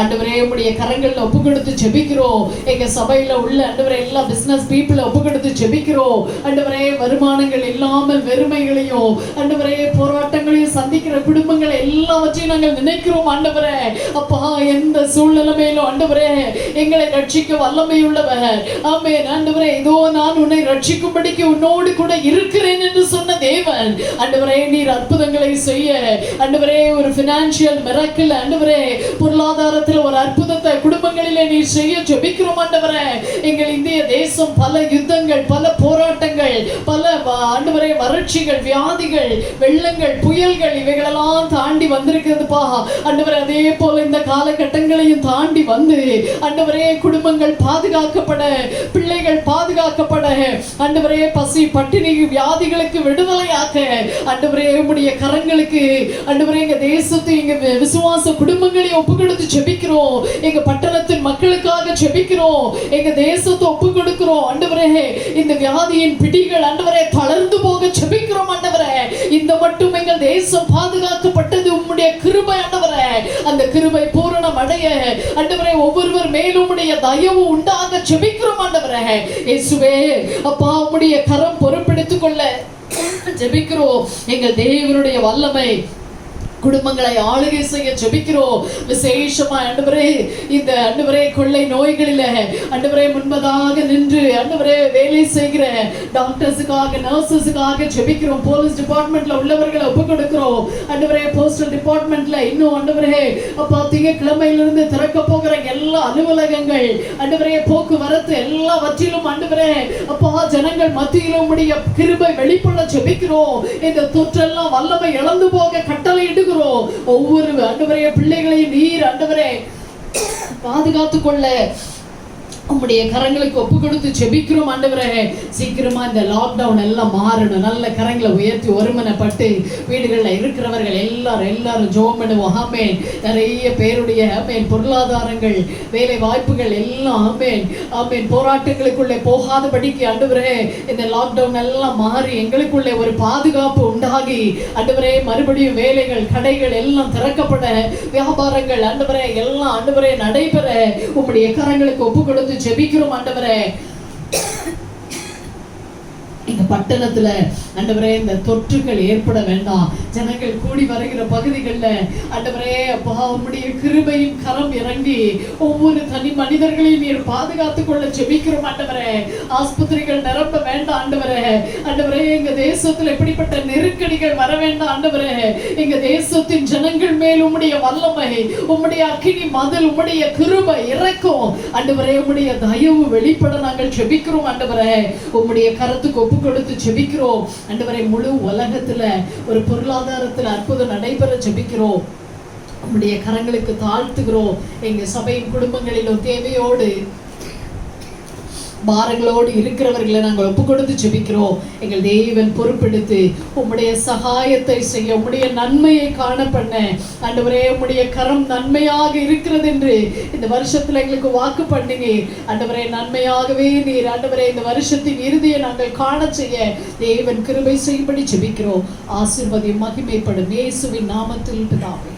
ஆண்டவரே உம்முடைய கரங்கள்ல ஒப்பு கொடுத்து ஜெபிக்கிறோம். எங்க சபையில உள்ள ஆண்டவரே எல்லா பிசினஸ் பீப்புளை ஒப்பு கொடுத்து ஜெபிக்கிறோம். ஆண்டவரே, வருமானங்கள் இல்லாமல் வெறுமைகளையும் ஆண்டவரே போராட்டங்களையும் சந்திக்கிற குடும்பங்களை எல்லாவற்றையும் நாங்கள் நினைக்கிறோம். ஆண்டவரே அப்பா, எந்த சூழ்நிலையிலும் ஆண்டவரே எங்களை ரட்சிக்க வல்லமை உள்ளவர். ஆமென். ஆண்டவரே, இதோ நான் உன்னை ரட்சிக்கும்படிக்கு உன்னோடு கூட இருக்கிறேன் என்று சொன்ன தேவன். ஆண்டவரே, நீர் அற்புதங்களை செய்ய ஆண்டவரே ஒரு பினான்சியல் மிராக்கிள் ஆண்டவரே பொருளாதாரத்தில் ஒரு அற்புதத்தை குடும்பங்களிலே நீர் செய்ய ஜெபிக்கிறோம். ஆண்டவரே, எங்கள் இந்திய தேசம் பல யுத்தங்கள், பல போராட்டங்கள், பல ஆண்டவரே வறட்சிகள், வியாதிகள், வெள்ளங்கள், புயல்கள் இவைகள் சூழ்நிலைகள் எல்லாம் தாண்டி வந்திருக்கிறதுப்பா ஆண்டவரே. அதே போல இந்த காலகட்டங்களையும் தாண்டி வந்து ஆண்டவரே குடும்பங்கள் பாதுகாக்கப்பட, பிள்ளைகள் பாதுகாக்கப்பட, ஆண்டவரே பசி பட்டினி வியாதிகளுக்கு விடுதலையாக்க ஆண்டவரே உம்முடைய கரங்களுக்கு ஆண்டவரே எங்க தேசத்தை எங்க விசுவாச குடும்பங்களை ஒப்பு கொடுத்து ஜெபிக்கிறோம். எங்க பட்டணத்தின் மக்களுக்காக ஜெபிக்கிறோம். எங்க தேசத்தை ஒப்பு கொடுக்கிறோம் ஆண்டவரே. இந்த வியாதியின் பிடிகள் ஆண்டவரே தளர்ந்து போக ஜெபிக்கிறோம் ஆண்டவரே. இந்த மட்டும் எங்கள் தேசம் பாதுகாக்கப்பட்டது உம்முடைய கிருபை ஆண்டவரே. அந்த கிருபை பூரணம் அடைய ஆண்டவரே ஒவ்வொருவர் மேலும் உம்முடைய தயவு உண்டாக ஜெபிக்கிறோம் ஆண்டவரே. இயேசுவே அப்பா உம்முடைய கரம் பொறுப்பெடுத்துக் கொள்ள ஜெபிக்கிறோம். எங்கள் தேவனுடைய வல்லமை குடும்பங்களை ஆளுகை செய்ய ஜெபிக்கிறோம். விசேஷமா ஆண்டவரே இந்த ஆண்டவரே கொள்ளை நோய்களில ஆண்டவரே முன்பதாக நின்று ஆண்டவரே வேலை செய்கிற டாக்டர்ஸுக்காக நர்சஸுக்காக ஜெபிக்கிறோம். போலீஸ் டிபார்ட்மெண்ட்ல உள்ளவர்களை ஒப்பு கொடுக்கிறோம் ஆண்டவரே. போஸ்டல் டிபார்ட்மெண்ட்ல இன்னும் ஆண்டவரே அப்பா திங்கட்கிழமையிலிருந்து திறக்க போகிற எல்லா அலுவலகங்கள் ஆண்டவரே போக்குவரத்து எல்லாவற்றிலும் ஆண்டவரே அப்பா ஜனங்கள் மத்தியிலும் உம்முடைய கிருபை வெளிப்பட ஜெபிக்கிறோம். இந்த தொற்றெல்லாம் வல்லமை இழந்து போக கட்டளை இடுகிறோம். ஒவ்வொரு ஆண்டவரே பிள்ளைகளையும் நீர் ஆண்டவரே பாதுகாத்துக் கொள்ள உம்முடைய கரங்களுக்கு ஒப்பு கொடுத்து ஜெபிக்கிறோம் ஆண்டவரே. சீக்கிரமா இந்த லாக்டவுன் எல்லாம் மாறணும். நல்ல கரங்களை உயர்த்தி ஒருமனப்பட்டு வீடுகளில் இருக்கிறவர்கள் எல்லாரும் ஜெபம் பண்ணுவோம். ஆமென். நிறைய பேருடைய ஆமென் பொருளாதாரங்கள் வேலை வாய்ப்புகள் எல்லாம் ஆமென் ஆமென் போராட்டங்களுக்குள்ளே போகாதபடிக்கு ஆண்டவரே இந்த லாக்டவுன் எல்லாம் மாறி எங்களுக்குள்ளே ஒரு பாதுகாப்பு உண்டாகி ஆண்டவரே மறுபடியும் வேலைகள் கடைகள் எல்லாம் திறக்கப்பட, வியாபாரங்கள் ஆண்டவரே எல்லாம் ஆண்டவரே நடைபெற உம்முடைய கரங்களுக்கு ஒப்பு கொடுத்து ஜெபிக்கிறோம் ஆண்டவரே. எங்க பட்டணத்துல ஆண்டவரே இந்த தொற்றுகள் ஏற்பட வேண்டாம். ஜனங்கள் கூடி வருகிற பகுதிகளில் ஆண்டவரே அப்பா உம்முடைய கிருபையின் கரம் இறங்கி ஒவ்வொரு தனி மனிதர்களையும் நீர் பாதுகாத்துக் கொள்ள ஜெபிக்கிறோம் ஆண்டவரே. ஆஸ்பத்திரிகள் நிரம்ப வேண்டாம் ஆண்டவரே. ஆண்டவரே எங்க தேசத்துல எப்படிப்பட்ட நெருக்கடிகள் வர வேண்டாம் ஆண்டவரே. எங்க தேசத்தின் ஜனங்கள் மேல் உம்முடைய வல்லமை, உம்முடைய அக்கினி மதில், உம்முடைய கிருபை இறக்கும் ஆண்டவரே. உம்முடைய தயவு வெளிப்பட நாங்கள் ஜெபிக்கிறோம் ஆண்டவரே. உம்முடைய கரத்துக்கு ஒப்பு கொடுத்து ஜெபிக்கிறோம் ஆண்டவரே. முழு உலகத்துல ஒரு பொருளாதாரத்துல அற்புதம் நடைபெற ஜெபிக்கிறோம். உம்முடைய கரங்களுக்கு தாழ்த்துகிறோம். எங்க சபையின் குடும்பங்களிலும் தேவையோடு பாரங்களோடு இருக்கிறவர்களை நாங்கள் ஒப்பு கொடுத்து ஜெபிக்கிறோம். எங்கள் தேவன் பொறுப்பெடுத்து உம்முடைய சகாயத்தை செய்ய, உம்முடைய நன்மையை காண பண்ண ஆண்டவரே உம்முடைய கரம் நன்மையாக இருக்கிறது என்று இந்த வருஷத்துல எங்களுக்கு வாக்கு பண்ணீங்க ஆண்டவரே. நன்மையாகவே நீர் ஆண்டவரே இந்த வருஷத்தின் இறுதியை நாங்கள் காண செய்ய தேவன் கிருபை செய்யும்படி ஜெபிக்கிறோம். ஆசீர்வதியும் மகிமைப்படும் இயேசுவின் நாமத்தில் பிதாவே.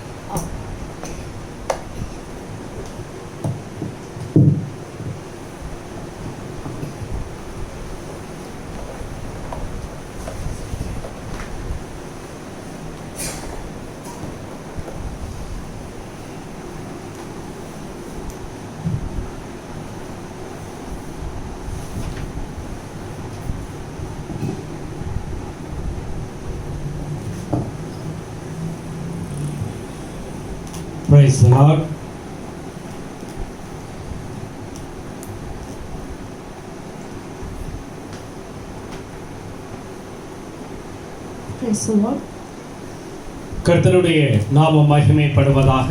Praise the Lord. Praise the Lord. கர்த்தருடைய நாமம் மகிமைப்படுவதாக.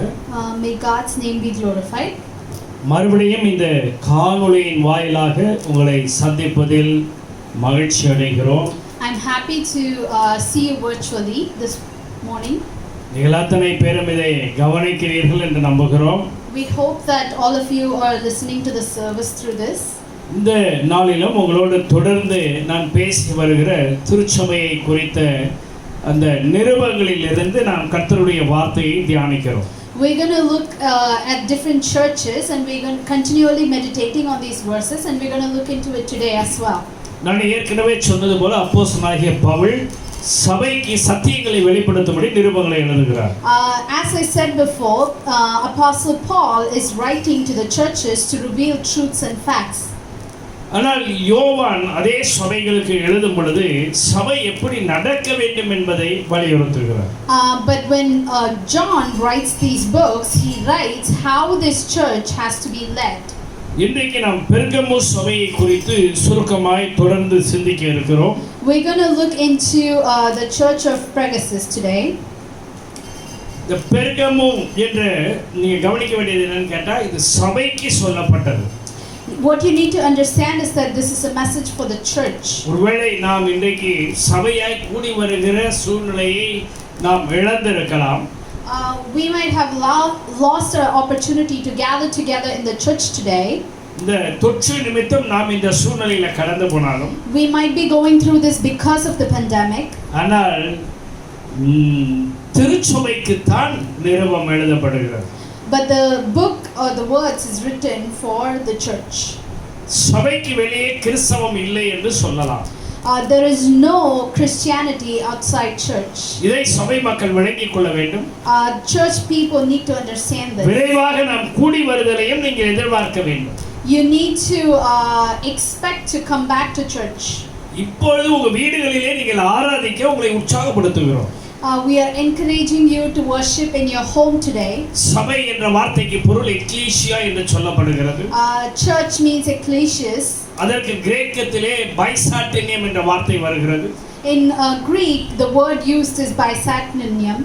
May God's name be glorified. மறுபடியும் இந்த காணொளியின் வாயிலாக உங்களை சந்திப்பதில் மகிழ்ச்சி அடைகிறோம். I'm happy to see you virtually this morning. நீங்கள் அத்தனை பேரும் இதை கவனிக்கிறீர்கள் என்று நம்புகிறோம். We hope that all of you are listening to the service through this. இந்த நாளிலும் உங்களோடு தொடர்ந்து நான் பேசி வருகிற திருச்சபையை குறித்த அந்த நிருபங்களிலிருந்து நாம் கர்த்தருடைய வார்த்தையை தியானிக்கிறோம். We're going to look at different churches and we're going to continually meditating on these verses and we're going to look into it today as well. நான் ஏற்கனவே சொன்னது போல அப்போஸ்தலனாகிய பவுல் சபைக்கு சத்தியங்களை வெளிப்படுத்தும்படி நிருபங்களை எழுதுகிறார். As I said before, Apostle Paul is writing to the churches to reveal truths and facts. ஆனால் யோவான் அதே சபைகளுக்கு எழுதும் பொழுது சபை எப்படி நடக்க வேண்டும் என்பதை வலியுறுத்துகிறார். But when John writes these books, he writes how this church has to be led. இன்றைக்கு நாம் பெர்கமு சபையை குறித்து சுருக்கமாய் தொடர்ந்து சிந்திக்க இருக்கிறோம். We're going to look into the church of Pergamus today. இந்த பெர்கமு என்று நீங்க கவனிக்க வேண்டியது என்னன்னு கேட்டா இது சபைக்கு சொல்லப்பட்டது. What you need to understand is that this is a message for the church. ஒருவேளை நாம் இன்றைக்கு சபையாய் கூடி வருகிற சூழ்நிலையை நாம் இழந்திருக்கலாம். We might have lost our opportunity to gather together in the church today. இந்த தொற்று நிமித்தம் நாம் இந்த சூழ்நிலையில கடந்து போனாலும் We might be going through this because of the pandemic. ஆனால் திருச்சபைக்கு தான் நிருபம் எழுதப்படுகிறது. But the book or the words is written for the church. சபைக்கு வெளியே கிறிஸ்தவம் இல்லை என்று சொல்லலாம். There is no Christianity outside church. இதை சபை மக்கள் விளங்கிக் கொள்ள வேண்டும். Church people need to understand this. விரைவாக நாம் கூடி வருதலையும் நீங்கள் எதிர்பார்க்க வேண்டும். You need to expect to come back to church. இப்பொழுது உங்க வீடுகளிலே நீங்கள் ஆராதிக்க உங்களை உற்சாகப்படுத்துகிறோம். We are encouraging you to worship in your home today. சபை என்ற வார்த்தைக்கு பொருள் எக்லீசியா என்று சொல்லப்படுகிறது. Church means ecclesias. அதற்கு கிரேக்கத்திலே பைசாட்டினியம் என்ற வார்த்தை வருகிறது. In Greek, the word used is bysatinium.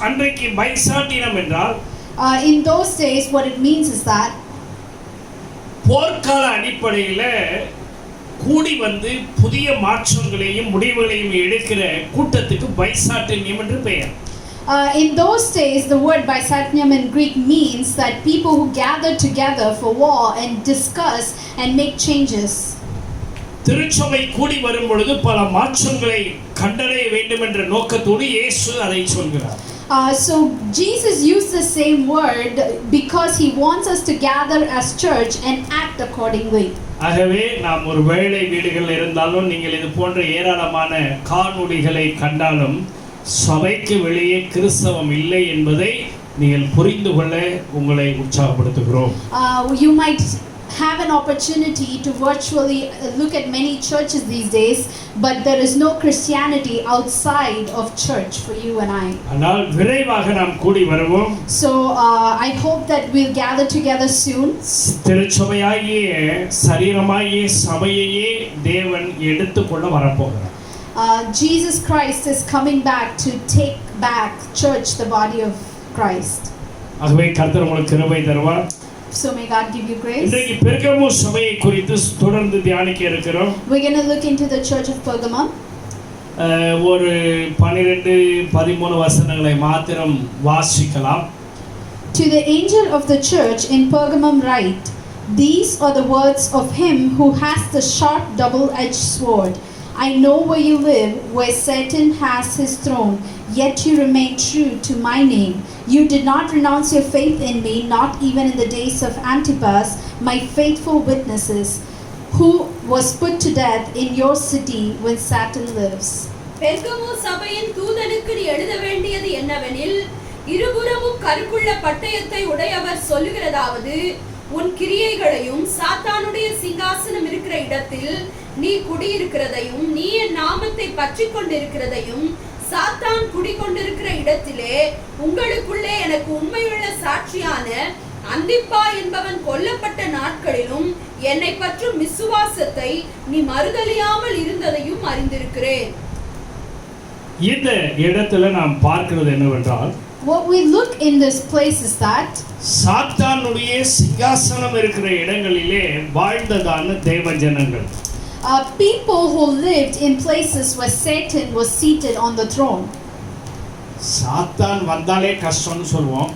அன்றைக்கு பைசாட்டினம் என்றால் In those days, what it means is that போர்க்கால அடிப்படையில் கூடி வந்து புதிய மாற்றங்களையும் முடிவுகளையும் எடுக்கிற கூட்டத்துக்கு பைசாட்டினியம் என்று பெயர். In those days, the word bysatinium in Greek means that people who gather together for war and discuss and make changes. திருச்சபை கூடி வரும் பொழுது பல மாற்றங்களை கண்டடைய வேண்டும் என்ற நோக்கத்தோடு இயேசு அதை சொல்கிறார். So Jesus used the same word because he wants us to gather as church and act accordingly. ஆகவே நாம் ஒரு வேளை வீடுகள் இருந்தாலும் நீங்கள் இது போன்ற ஏராளமான காணொளிகளை கண்டாலும் சபைக்கு வெளியே கிறிஸ்தவம் இல்லை என்பதை நீங்கள் புரிந்து கொள்ள உங்களை உற்சாகப்படுத்துகிறோம். You might have an opportunity to virtually look at many churches these days, but there is no Christianity outside of church for you and I. ஆனால் விரைவாக நாம் கூடி வருவோம். So I hope that we'll gather together soon. திருச்சபையாகிய சரீரமாகிய சபையையே தேவன் எடுத்துக்கொள்ள வரப்போகிறார். Jesus Christ is coming back to take back church, the body of Christ. ஆகவே கர்த்தர் உங்களுக்கு கிருபை தருவார். So may God give you grace. இன்றைக்கு பெர்கமு சபையை குறித்து தொடர்ந்து தியானிக்க இருக்கிறோம். We're going to look into the church of Pergamum. ஒரு 12-13 வசனங்களை மாத்திரம் வாசிக்கலாம். To the angel of the church in Pergamum write, these are the words of him who has the sharp double-edged sword. I know where you live, where Satan has his throne, yet you remain true to my name. You did not renounce your faith in me, not even in the days of Antipas, my faithful witnesses, who was put to death in your city when Satan lives. பெர்கமு சபையின் தூதனுக்கு நீ எழுத வேண்டியது என்னவெனில், இருபுறமும் கருக்குள்ள பட்டயத்தை உடையவர் சொல்லுகிறதாவது, உன் கிரியைகளையும் சாத்தானுடைய சிங்காசனம் இருக்கிற இடத்தில் நீ குடியிருக்கிறதையும் நீ என் நாமத்தை பற்றிக் கொண்டிருக்கிறதையும் சாத்தான் குடிக்கொண்டிருக்கிற இடத்திலே உங்களுக்குள்ளே எனக்கு உண்மையுள்ள சாட்சியான அந்திப்பா என்பவன் கொல்லப்பட்ட நாட்களிலும் என்னை பற்றும் விசுவாசத்தை நீ மறுதலியாமல் இருந்ததையும் அறிந்திருக்கிறேன். இந்த இடத்துல நாம் பார்க்கிறது என்னவென்றால், What we look in this place is that சாத்தானுடைய சிங்காசனம் இருக்கிற இடங்களிலே வாழ்ந்ததான தேவ ஜனங்கள், people who lived in places where Satan was seated on the throne. சாத்தான் வந்தாலே கஷ்டம்னு சொல்லுவோம்.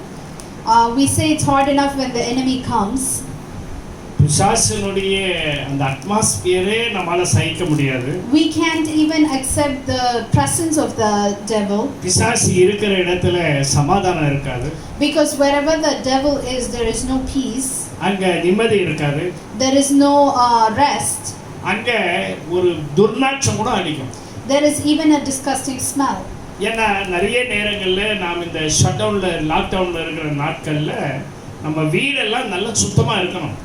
We say it's hard enough when the enemy comes. பிசாசினுடைய அந்த அட்மாஸ்பியரே நம்மால சகிக்க முடியாது. We can't even accept the presence of the devil. பிசாசு இருக்கிற இடத்துல சமாதானம் இருக்காது. Because wherever the devil is, there is no peace. அங்க நிம்மதி இருக்காது. There is no rest. அங்க ஒரு துர்நாற்றம் கூட அடிக்கும். There is even a disgusting smell. ஏன்னா நிறைய நேரங்கள்ல நாம் இந்த ஷட் டவுன்ல லாக்டவுன்ல இருக்கிற நாட்கள்ல நம்ம வீடெல்லாம் நல்லா சுத்தமா இருக்கணும்.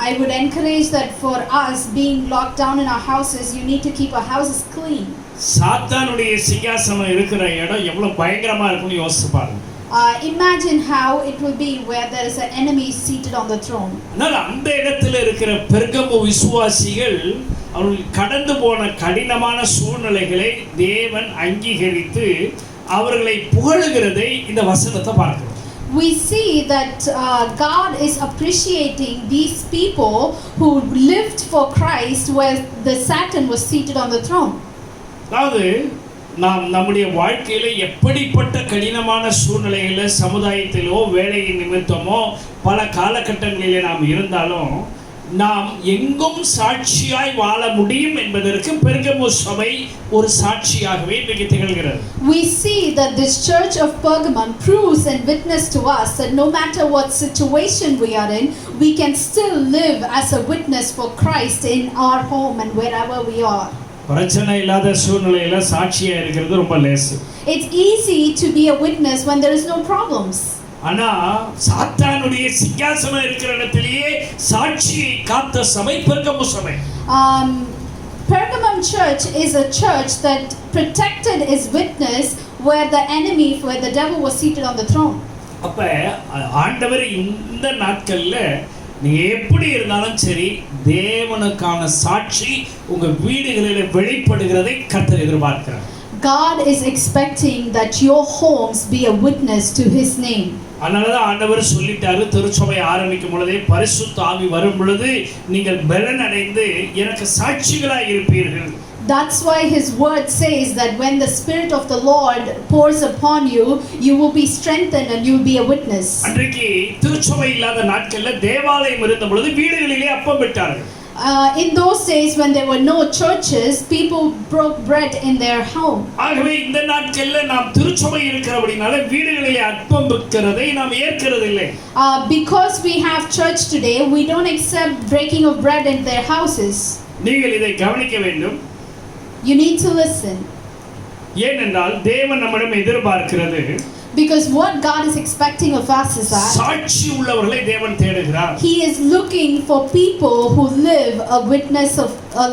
I would encourage that for us being locked down in our houses, you need to keep our houses clean. சாத்தானுடைய சிங்காசனம் இருக்கிற இடம் எவ்வளவு பயங்கரமா இருக்கும்னு யோசிச்சு பாருங்க. Imagine how it will be where there is an enemy seated on the throne. அதனால அந்த இடத்துல இருக்கிற பெர்கமு விசுவாசிகள் அவர்கள் கடந்து போன கடினமான சூழ்நிலைகளை தேவன் அங்கீகரித்து அவர்களை புகழுகிறதை இந்த வசனத்தை பார்க்கிறோம். We see that God is appreciating these people who lived for Christ where the Satan was seated on the throne. அதாவது நாம் நம்முடைய வாழ்க்கையில எப்படிப்பட்ட கடினமான சூழ்நிலையில சமுதாயத்திலோ வேலையின் நிமித்தமோ பல காலகட்டங்களிலே நாம் இருந்தாலும் நாம் எங்கும் சாட்சியாய் வாழ முடியும் என்பதற்கு பெர்கமு சபை ஒரு சாட்சியாகவே இன்றைக்கு திகழ்கிறது. We see that this church of Pergamum proves and witness to us that no matter what situation we are in, we can still live as a witness for Christ in our home and wherever we are. பிரச்சனை இல்லாத சூழ்நிலையில சாட்சியா இருக்கிறது ரொம்ப லேசு. It's easy to be a witness when there is no problems. ஆனா சாத்தானுடைய சிங்காசனம் இருக்கிற இடத்திலேயே சாட்சியை காத்த சபை பெர்கமு சபை. Pergamum church is a church that protected his witness where the enemy, where the devil was seated on the throne. அப்ப ஆண்டவர் இந்த நாட்கள்ல நீங்க எப்படி இருந்தாலும் சரி தேவனுக்கான சாட்சி உங்க வீடுகளில் வெளிப்படுகிறதை கர்த்தர் எதிர்பார்க்கிறார். God is expecting that your homes be a witness to his name. அதனாலதான் ஆண்டவர் சொல்லிட்டாரு, திருச்சபை ஆரம்பிக்கும் பொழுதே பரிசுத்த ஆவி வரும் பொழுது நீங்கள் பலன் அடைந்து எனக்கு சாட்சிகளாய் இருப்பீர்கள். That's why his word says that when the Spirit of the Lord pours upon you, you will be strengthened and you will be a witness. அன்றைக்கு திருச்சபை இல்லாத நாட்கள்ல தேவாலயம் இருந்த பொழுது வீடுகளிலே அப்பம் விட்டார்கள். In those days when there were no churches, people broke bread in their home. ஆகவே இந்த நாட்கள்ல நாம் திருச்சபை இருக்கிறபடினால வீடுகளிலே அப்பம் விற்கிறதை நாம் ஏற்கிறதில்லை. Because we have church today, we don't accept breaking of bread in their houses. நீங்கள் இதை கவனிக்க வேண்டும். You need to listen. ஏனென்றால் தேவன் நம்மிடம் எதிர்பார்க்கிறது, because what God is expecting of us is that சாட்சி உள்ளவர்களை தேவன் தேடுகிறார். he is looking for people who live a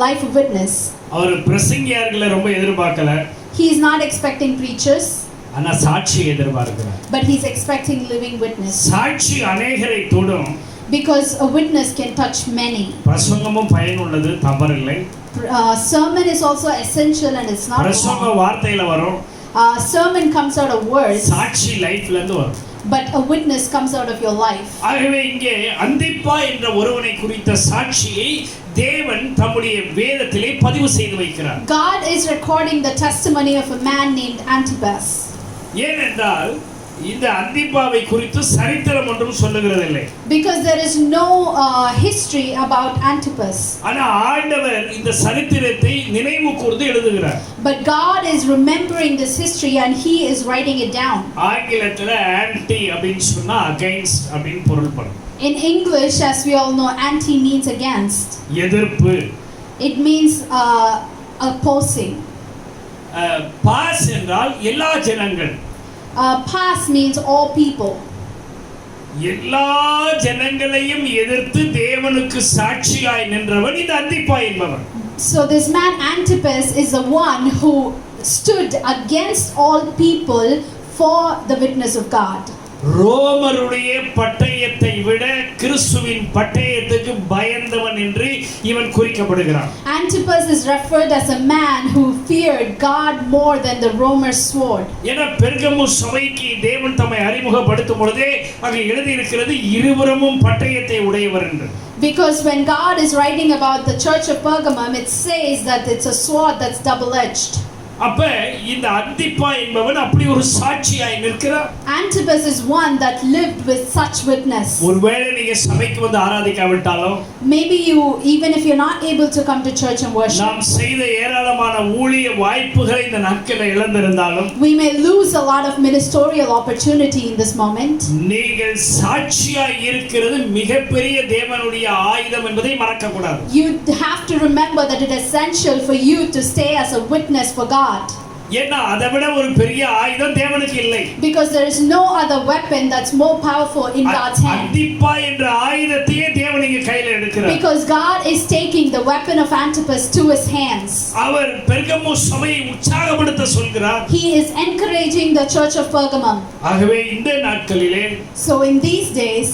life of witness. அவர் பிரசங்கியார்களை ரொம்ப எதிர்பார்க்கல. He is not expecting preachers, ஆனா சாட்சி எதிர்பார்க்கிறார். but he is expecting living witness. சாட்சி அநேகரை தொடும். Because a witness can touch many. பிரசங்கமும் பயனுள்ளது, தவறில்லை. Sermon is also essential and it's not பிரசங்க wrong. வார்த்தையில வரும். Sermon comes out of words, சாட்சி லைஃப்ல இருந்து வரும். but a witness comes out of your life. ஆகவே இங்கே அந்திப்பா என்ற ஒருவனை குறித்த சாட்சியை தேவன் தம்முடைய வேதத்திலே பதிவு செய்து வைக்கிறார். God is recording the testimony of a man named Antipas. ஏனென்றால் இந்த அந்திப்பாவை குறித்து சரித்திரம் ஒன்றும் சொல்லுகிறதில்லை. Because there is no history about Antipas. ஆனா ஆண்டவர் இந்த சரித்திரத்தை நினைவு கூர்ந்து எழுதுகிறார். But God is remembering this history and he is writing it down. ஆங்கிலத்துல ஆன்டி அப்படினு சொன்னா அகைன்ஸ்ட் அப்படினு பொருள்படும். In English, as we all know, anti means against. எதிர்ப்பு. It means opposing. பாஸ் என்றால் எல்லா ஜனங்கள். Pas means all people. எல்லா ஜனங்களையும் எதிர்த்து தேவனுக்கு சாட்சியாய் நின்றவன் இந்த அந்திப்பா என்பவன். So this man Antipas is the one who stood against all people for the witness of God. ரோமருடைய பட்டயத்தை விட கிறிஸ்துவின் பட்டயத்துக்கு பயந்தவன் என்று இவன் குறிக்கப்படுகிறான். Antipas is referred as a man who feared God more than the Roman sword. என பெர்கமு சபைக்கு தேவன் தம்மை அறிமுகப்படுத்தும் பொழுதே அங்கே எழுதி இருக்கிறது இருபுறமும் பட்டயத்தை உடையவர் என்று. Because when God is writing about the church of Pergamum, it says that it's a sword that's double-edged. அப்ப இந்த அந்திப்பா என்பவன் அப்படி ஒரு சாட்சியாய் நிற்கிறார். Antipas is one that lived with such witness. ஒருவேளை நீங்க சபைக்கு வந்து ஆராதிக்காவிட்டாலும், maybe you, even if you're not able to come to church and worship, நாம் செய்த ஏராளமான ஊழிய வாய்ப்புகளை இந்த நாட்களில் இழந்திருந்தாலும், we may lose a lot of ministerial opportunity in this moment, நீங்கள் சாட்சியாய் இருக்கிறது மிகப்பெரிய தேவனுடைய ஆயுதம் என்பதை மறக்க கூடாது. you have to remember that it is essential for you to stay as a witness for God. ஏன்னா அதை விட ஒரு பெரிய ஆயுதம் தேவனுக்கு இல்லை. Because there is no other weapon that's more powerful in God's hand. அந்திப்பா என்ற ஆயுதத்தையே தேவன் இங்க கையில எடுக்கிறார். Because God is taking the weapon of Antipas to his hands. அவர் பெர்கமு சபையை உற்சாகப்படுத்த சொல்கிறார். He is encouraging the church of Pergamum. ஆகவே இந்த நாட்களிலே, so in these days,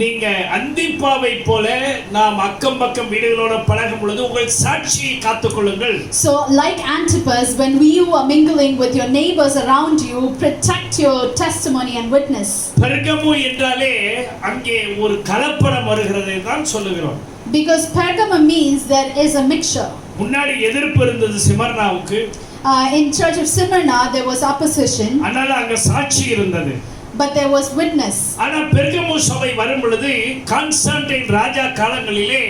நீங்க அந்திப்பாவை போல நாம் அக்கம் பக்கம் வீடுகளோட பழகும் பொழுது உங்கள் சாட்சியை காத்துக்கொள்ளுங்கள். so like Antipas, when you are mingling with your neighbors around you, protect your testimony and witness. பெர்கமு என்றாலே அங்கே ஒரு கலப்படம் வருகிறதை தான் சொல்லுகிறோம். Because Pergamum means there is a mixture. முன்னாடி எதிர்ப்பு இருந்தது சிமர்னாவுக்கு. In church of Smyrna there was opposition. அதனால அங்க சாட்சி இருந்தது. But there was witness. ஆனா பெர்கமு சபை வரும் பொழுது கான்ஸ்டன்டைன் ராஜா காலங்களிலே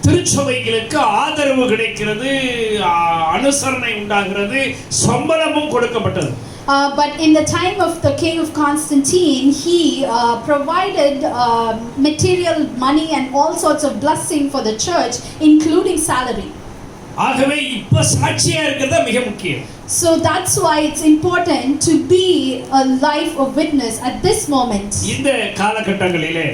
திருச்சபைகளுக்கு ஆதரவு கிடைக்கிறது, அனுசரணை உண்டாகிறது, சம்பளமும் கொடுக்கப்பட்டது. But in the time of the king of Constantine, he provided material money and all sorts of blessing for the church, including salary. ஆகவே இப்ப சாட்சியா இருக்கிறது மிக முக்கியம். So that's why it's important to be a life of witness at this moment. இந்த காலகட்டங்களிலே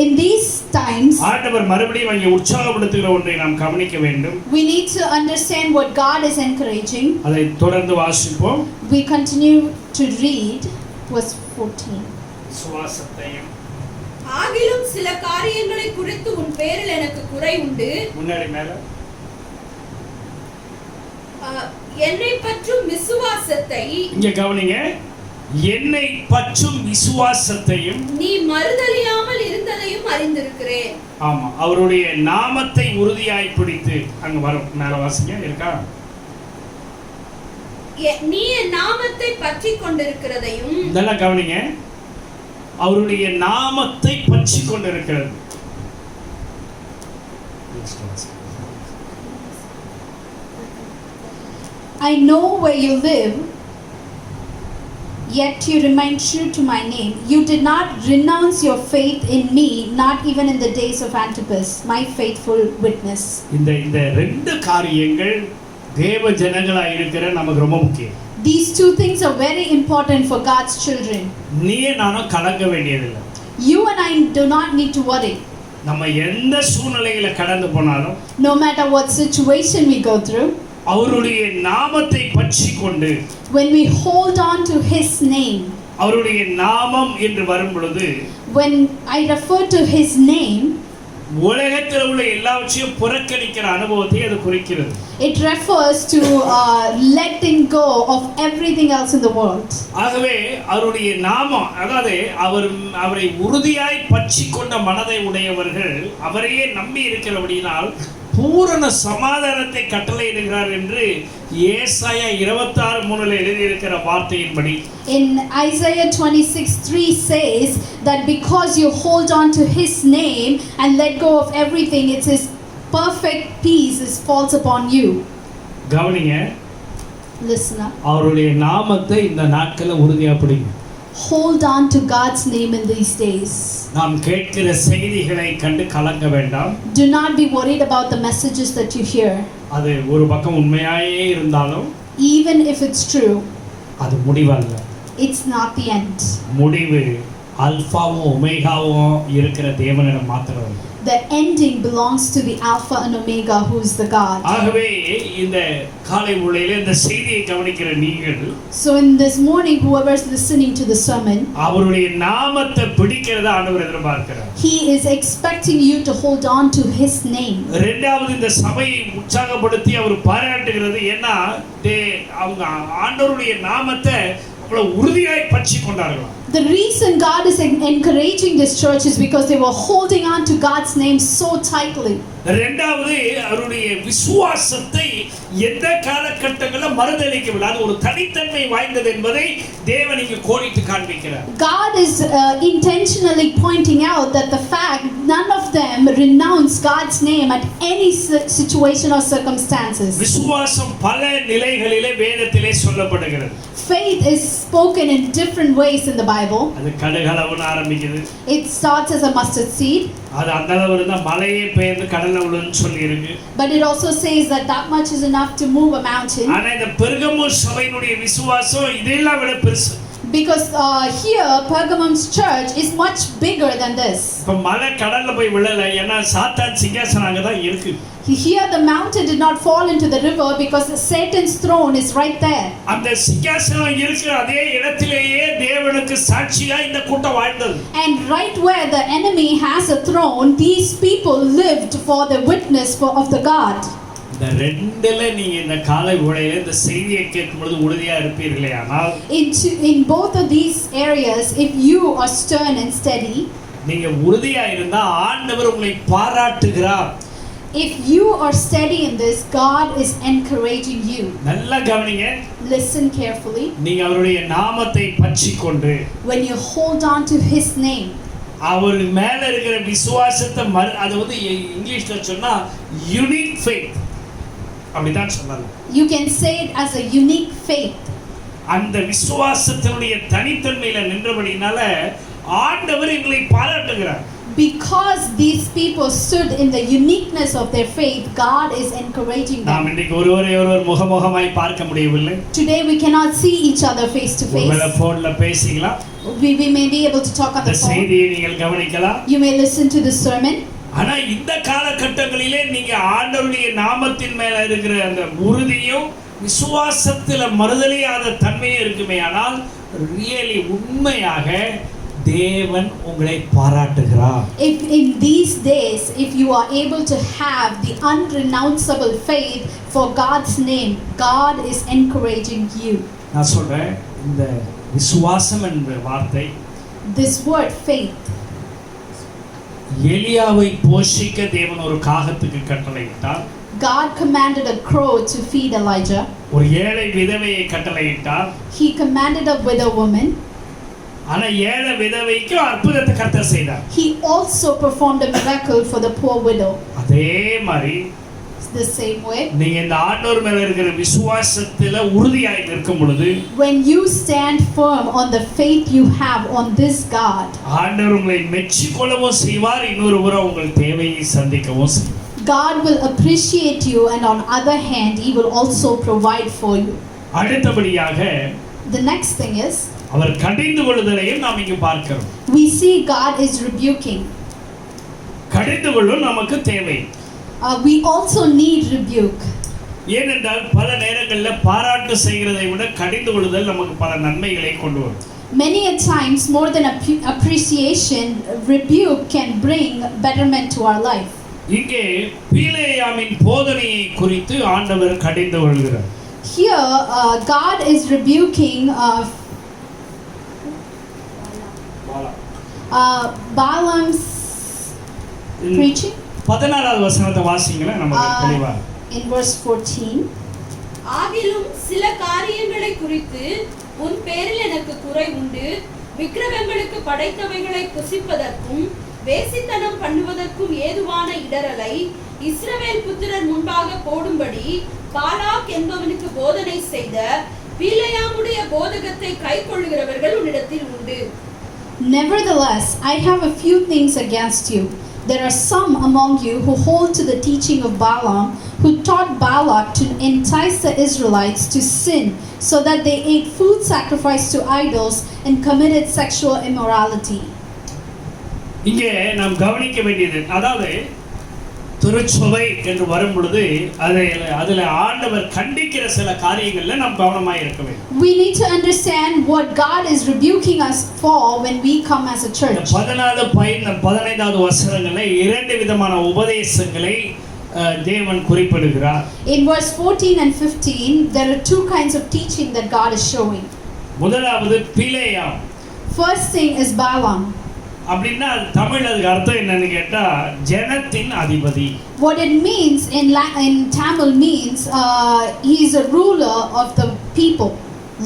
In these times, ஆண்டவர் மறுபடியும் அங்கே உற்சாகப்படுத்துகிற ஒன்றை நாம் கவனிக்க வேண்டும். we need to understand what God is encouraging. அதை தொடர்ந்து வாசிப்போம். We continue to read verse 14. சுவாசத்தையும் ஆகிலும் சில காரியங்களை குறித்து உன் பேரில் எனக்கு குறை உண்டு. முன்னாடி மேல என்னை பற்றும் விசுவாசத்தை, இங்க கவனிங்க, என்னை பற்றும் விசுவாசத்தையும் நீ மறுதலியாமல் இருந்ததையும் அறிந்திருக்கிறேன். ஆமா, அவருடைய நாமத்தை உறுதியாய் பிடித்து அங்க வரும். மேல வாசிங்க, இருக்கா? நீ என் நாமத்தை பற்றி கொண்டிருக்கிறதையும். இதெல்லாம் கவனிங்க, அவருடைய நாமத்தை பற்றி கொண்டிருக்கிறது. I know where you live, yet you remain true to my name. You did not renounce your faith in me, not even in the days of Antipas, my faithful witness. இந்த ரெண்டு காரியங்கள் தேவ ஜனங்களாய் இருக்கிற நமக்கு ரொம்ப முக்கியம். These two things are very important for God's children. நீயே நானும் கலங்க வேண்டியதில்லை. You and I do not need to worry. நம்ம எந்த சூழ்நிலையில கடந்து போனாலும், No matter what situation we go through, அவருடைய நாமத்தை பற்றி கொண்டு, when we hold on to his name, அவருடைய நாமம் என்று வரும் பொழுது, when I refer to his name, உலகத்தில் உள்ள எல்லாவற்றையும் புறக்கணிக்கிற அனுபவத்தை அது குறிக்கிறது. it refers to letting go of everything else in the world. ஆகவே அவருடைய நாமம், அதாவது அவரை உறுதியாய் பற்றி கொண்ட மனதை உடையவர்கள் அவரையே நம்பி இருக்கிறபடியினால் பூரண சமாதானத்தை கட்டளையிடுகிறார் என்று ஏசாயா 26:3 எழுதியிருக்கிற வார்த்தையின்படி, In Isaiah 26:3 says that because you hold on to his name and let go of everything, it's his perfect peace falls upon you. கவனிங்க, Listen up. அவருடைய நாமத்தை இந்த நாட்களில் உறுதியா பிடிங்க. Hold on to God's name in these days. நாம் கேட்கிற செய்திகளை கண்டு கலங்க வேண்டாம். Do not be worried about the messages that you hear. அது ஒரு பக்கம் உண்மையாயே இருந்தாலும், Even if it's true, அது முடிவல்ல. it's not the end. முடிவு அல்பாவும் ஒமேகாவும் இருக்கிற தேவனிடம் மாத்திரம். The ending belongs to the Alpha and Omega, who is the God. ஆகவே இந்த காலை வேளையிலே இந்த செய்தியை கவனிக்கிற நீங்கள், So in this morning, whoever is listening to the sermon, அவருடைய நாமத்தை பிடிக்கிறத ஆண்டவர் எதிர்பார்க்கிறார். he is expecting you to hold on to his name. இரண்டாவது, இந்த சபையை உற்சாகப்படுத்தி அவர் பாராட்டுகிறது. ஏன்னா அவங்க ஆண்டவருடைய நாமத்தை அவ்வளவு உறுதியாய் பற்றி கொண்டார்களாம். The reason God is encouraging this church is because they were holding on to God's name so tightly. இரண்டாவது, அவருடைய விசுவாசத்தை எந்த காலகட்டங்களில் மறுதலிக்கவில்லை. அது ஒரு தனித்தன்மை வாய்ந்தது என்பதை தேவன் இங்கு கோடிட்டு காண்பிக்கிறார். God is intentionally pointing out that the fact none of them renounce God's name at any situation or circumstances. விசுவாசம் பல நிலைகளிலே வேதத்திலே சொல்லப்படுகிறது. Faith is spoken in different ways in the Bible. அது கடுகளவுன்னு ஆரம்பிக்குது. It starts as a mustard seed. அது அந்த அளவு இருந்தா மலையே பெயர்ந்து கடல்ல விழுன்னு சொல்லி இருக்கு. But it also says that much is enough to move a mountain. ஆனா இந்த பெர்கமு சபையினுடைய விசுவாசம் இதெல்லாம் விட பெருசு. Because here Pergamum's church is much bigger than this. இப்ப மலை கடல்ல போய் விழல, ஏன்னா சாத்தான் சிங்காசனம் அங்க தான் இருக்கு. Here the mountain did not fall into the river because Satan's throne is right there. அந்த சிங்காசனம் இருக்கிற அதே இடத்திலேயே தேவனுக்கு சாட்சியா இந்த கூட்டம் வாழ்ந்தது. And right where the enemy has a throne, these people lived for the witness of the God. இந்த ரெண்டுல நீங்க இந்த காலை வேளையில இந்த செய்தியை கேட்கும் பொழுது உறுதியா இருப்பீர்களே ஆனால் In both of these areas, if you are stern and steady, நீங்க உறுதியா இருந்தா ஆண்டவர் உங்களை பாராட்டுகிறார். if you are steady in this, God is encouraging you. நல்லா கவனிங்க. Listen carefully. நீங்க அவருடைய நாமத்தை பற்றிக்கொண்டு When you hold on to His name, அவர் மேல இருக்கிற விசுவாசத்தை அது வந்து இங்கிலீஷ்ல சொன்னா யூனிக் ஃபெய்த் அப்படிதான் சொல்லலாம். you can say it as a unique faith. அந்த விசுவாசத்தினுடைய தனித்தன்மையில நின்றபடினால ஆண்டவர் எங்களை பாராட்டுகிறார். Because these people stood in the uniqueness of their faith, God is encouraging நாம் them. இன்னைக்கு ஒருவர் முகமுகமாய் பார்க்க முடியவில்லை. Today we cannot see each other face to ஒருவேளை face. போன்ல பேசிக்கலாம். We may be able to talk on இந்த the phone. செய்தியை நீங்கள் கவனிக்கலாம். You may listen to the sermon. ஆனா இந்த காலகட்டங்களிலே நீங்க ஆண்டவருடைய நாமத்தின் மேல இருக்கிற அந்த உறுதியும் விசுவாசத்துல மறுதலியாத தன்மையும் இருக்குமே ஆனால் ரியலி உண்மையாக தேவன் உங்களை பாராட்டுகிறார். If in these days, if you are able to have the unrenounceable faith for God's name, God is encouraging you. நான் சொல்றேன் இந்த விசுவாசம் என்ற வார்த்தை This word faith, எலியாவை போஷிக்க தேவன் ஒரு காகத்துக்கு கட்டளையிட்டார். God commanded a crow to feed Elijah. ஒரு ஏழை விதவையை கட்டளையிட்டார். He commanded a widow woman. ஆனா ஏழை விதவைக்கு அற்புதத்தை கர்த்தர் செய்தார். He also performed a miracle for the poor widow. அதே மாதிரி The same way, நீங்க இந்த ஆண்டவர் மேல இருக்கிற விசுவாசத்துல உறுதியாய் நிற்கும் பொழுது when you stand firm on the faith you have on this God, ஆண்டவர் உங்களை மெச்சிக்கொள்ளவும் செய்வார். இன்னொரு புறம் உங்கள் தேவையை சந்திக்கவும் செய்வார். God will appreciate you, and on other hand He will also provide for you. அடுத்தபடியாக The next thing is, அவர் கடிந்து கொள்ளுதலையும் நாம் இங்கு பார்க்கிறோம். we see God is rebuking. கடிந்து கொள்ளும் நமக்கு தேவை. We also need rebuke. ஏனென்றால் பல நேரங்களில் பாராட்டு செய்கிறதை விட கடிந்து கொள்ளுதல் நமக்கு பல நன்மைகளை கொண்டு வரும். Many a times, more than appreciation, rebuke can bring betterment to our life. இங்கே பீலேயாமின் போதனையை குறித்து ஆண்டவர் கடிந்து கொள்கிறார். Here, God is rebuking Balaam's preaching. 14வது வசனத்தை வாசிங்களேன் நமக்கு தெளிவா. In verse 14. ஆகிலும் சில காரியங்களை குறித்து உன் பேரில் எனக்கு குறை உண்டு. விக்கிரகங்களுக்கு படைத்தவைகளை புசிப்பதற்கும் வேசித்தனம் பண்ணுவதற்கும் ஏதுவான இடரலை இஸ்ரவேல் புத்திரர் முன்பாக போடும்படி பாலாக் என்பவனுக்கு போதனை செய்த பீலேயாமுடைய போதகத்தை கைக்கொள்ளுகிறவர்கள் உன்னிடத்தில் உண்டு. Nevertheless, I have a few things against you. There are some among you who hold to the teaching of Balaam, who taught Balak to entice the Israelites to sin, so that they ate food sacrificed to idols and committed sexual immorality. இங்கே நாம் கவனிக்க வேண்டியது, அதாவது திருச்சபை என்று வரும் பொழுது அதில் ஆண்டவர் கண்டிக்கிற சில காரியங்கள்ல நாம் கவனமாக இருக்க வேண்டும். We need to understand what God is rebuking us for when we come as a church. 15வது வசனங்களை இரண்டு விதமான உபதேசங்களை தேவன் குறிப்பிடுகிறார். In verse 14 and 15, there are two kinds of teaching that God is showing. முதலாவது பிலேயாம். First thing is Balaam. அப்படின்னா தமிழ் அதுக்கு அர்த்தம் என்னன்னு கேட்டா ஜனத்தின் அதிபதி. What it means in Tamil means he is a ruler of the people,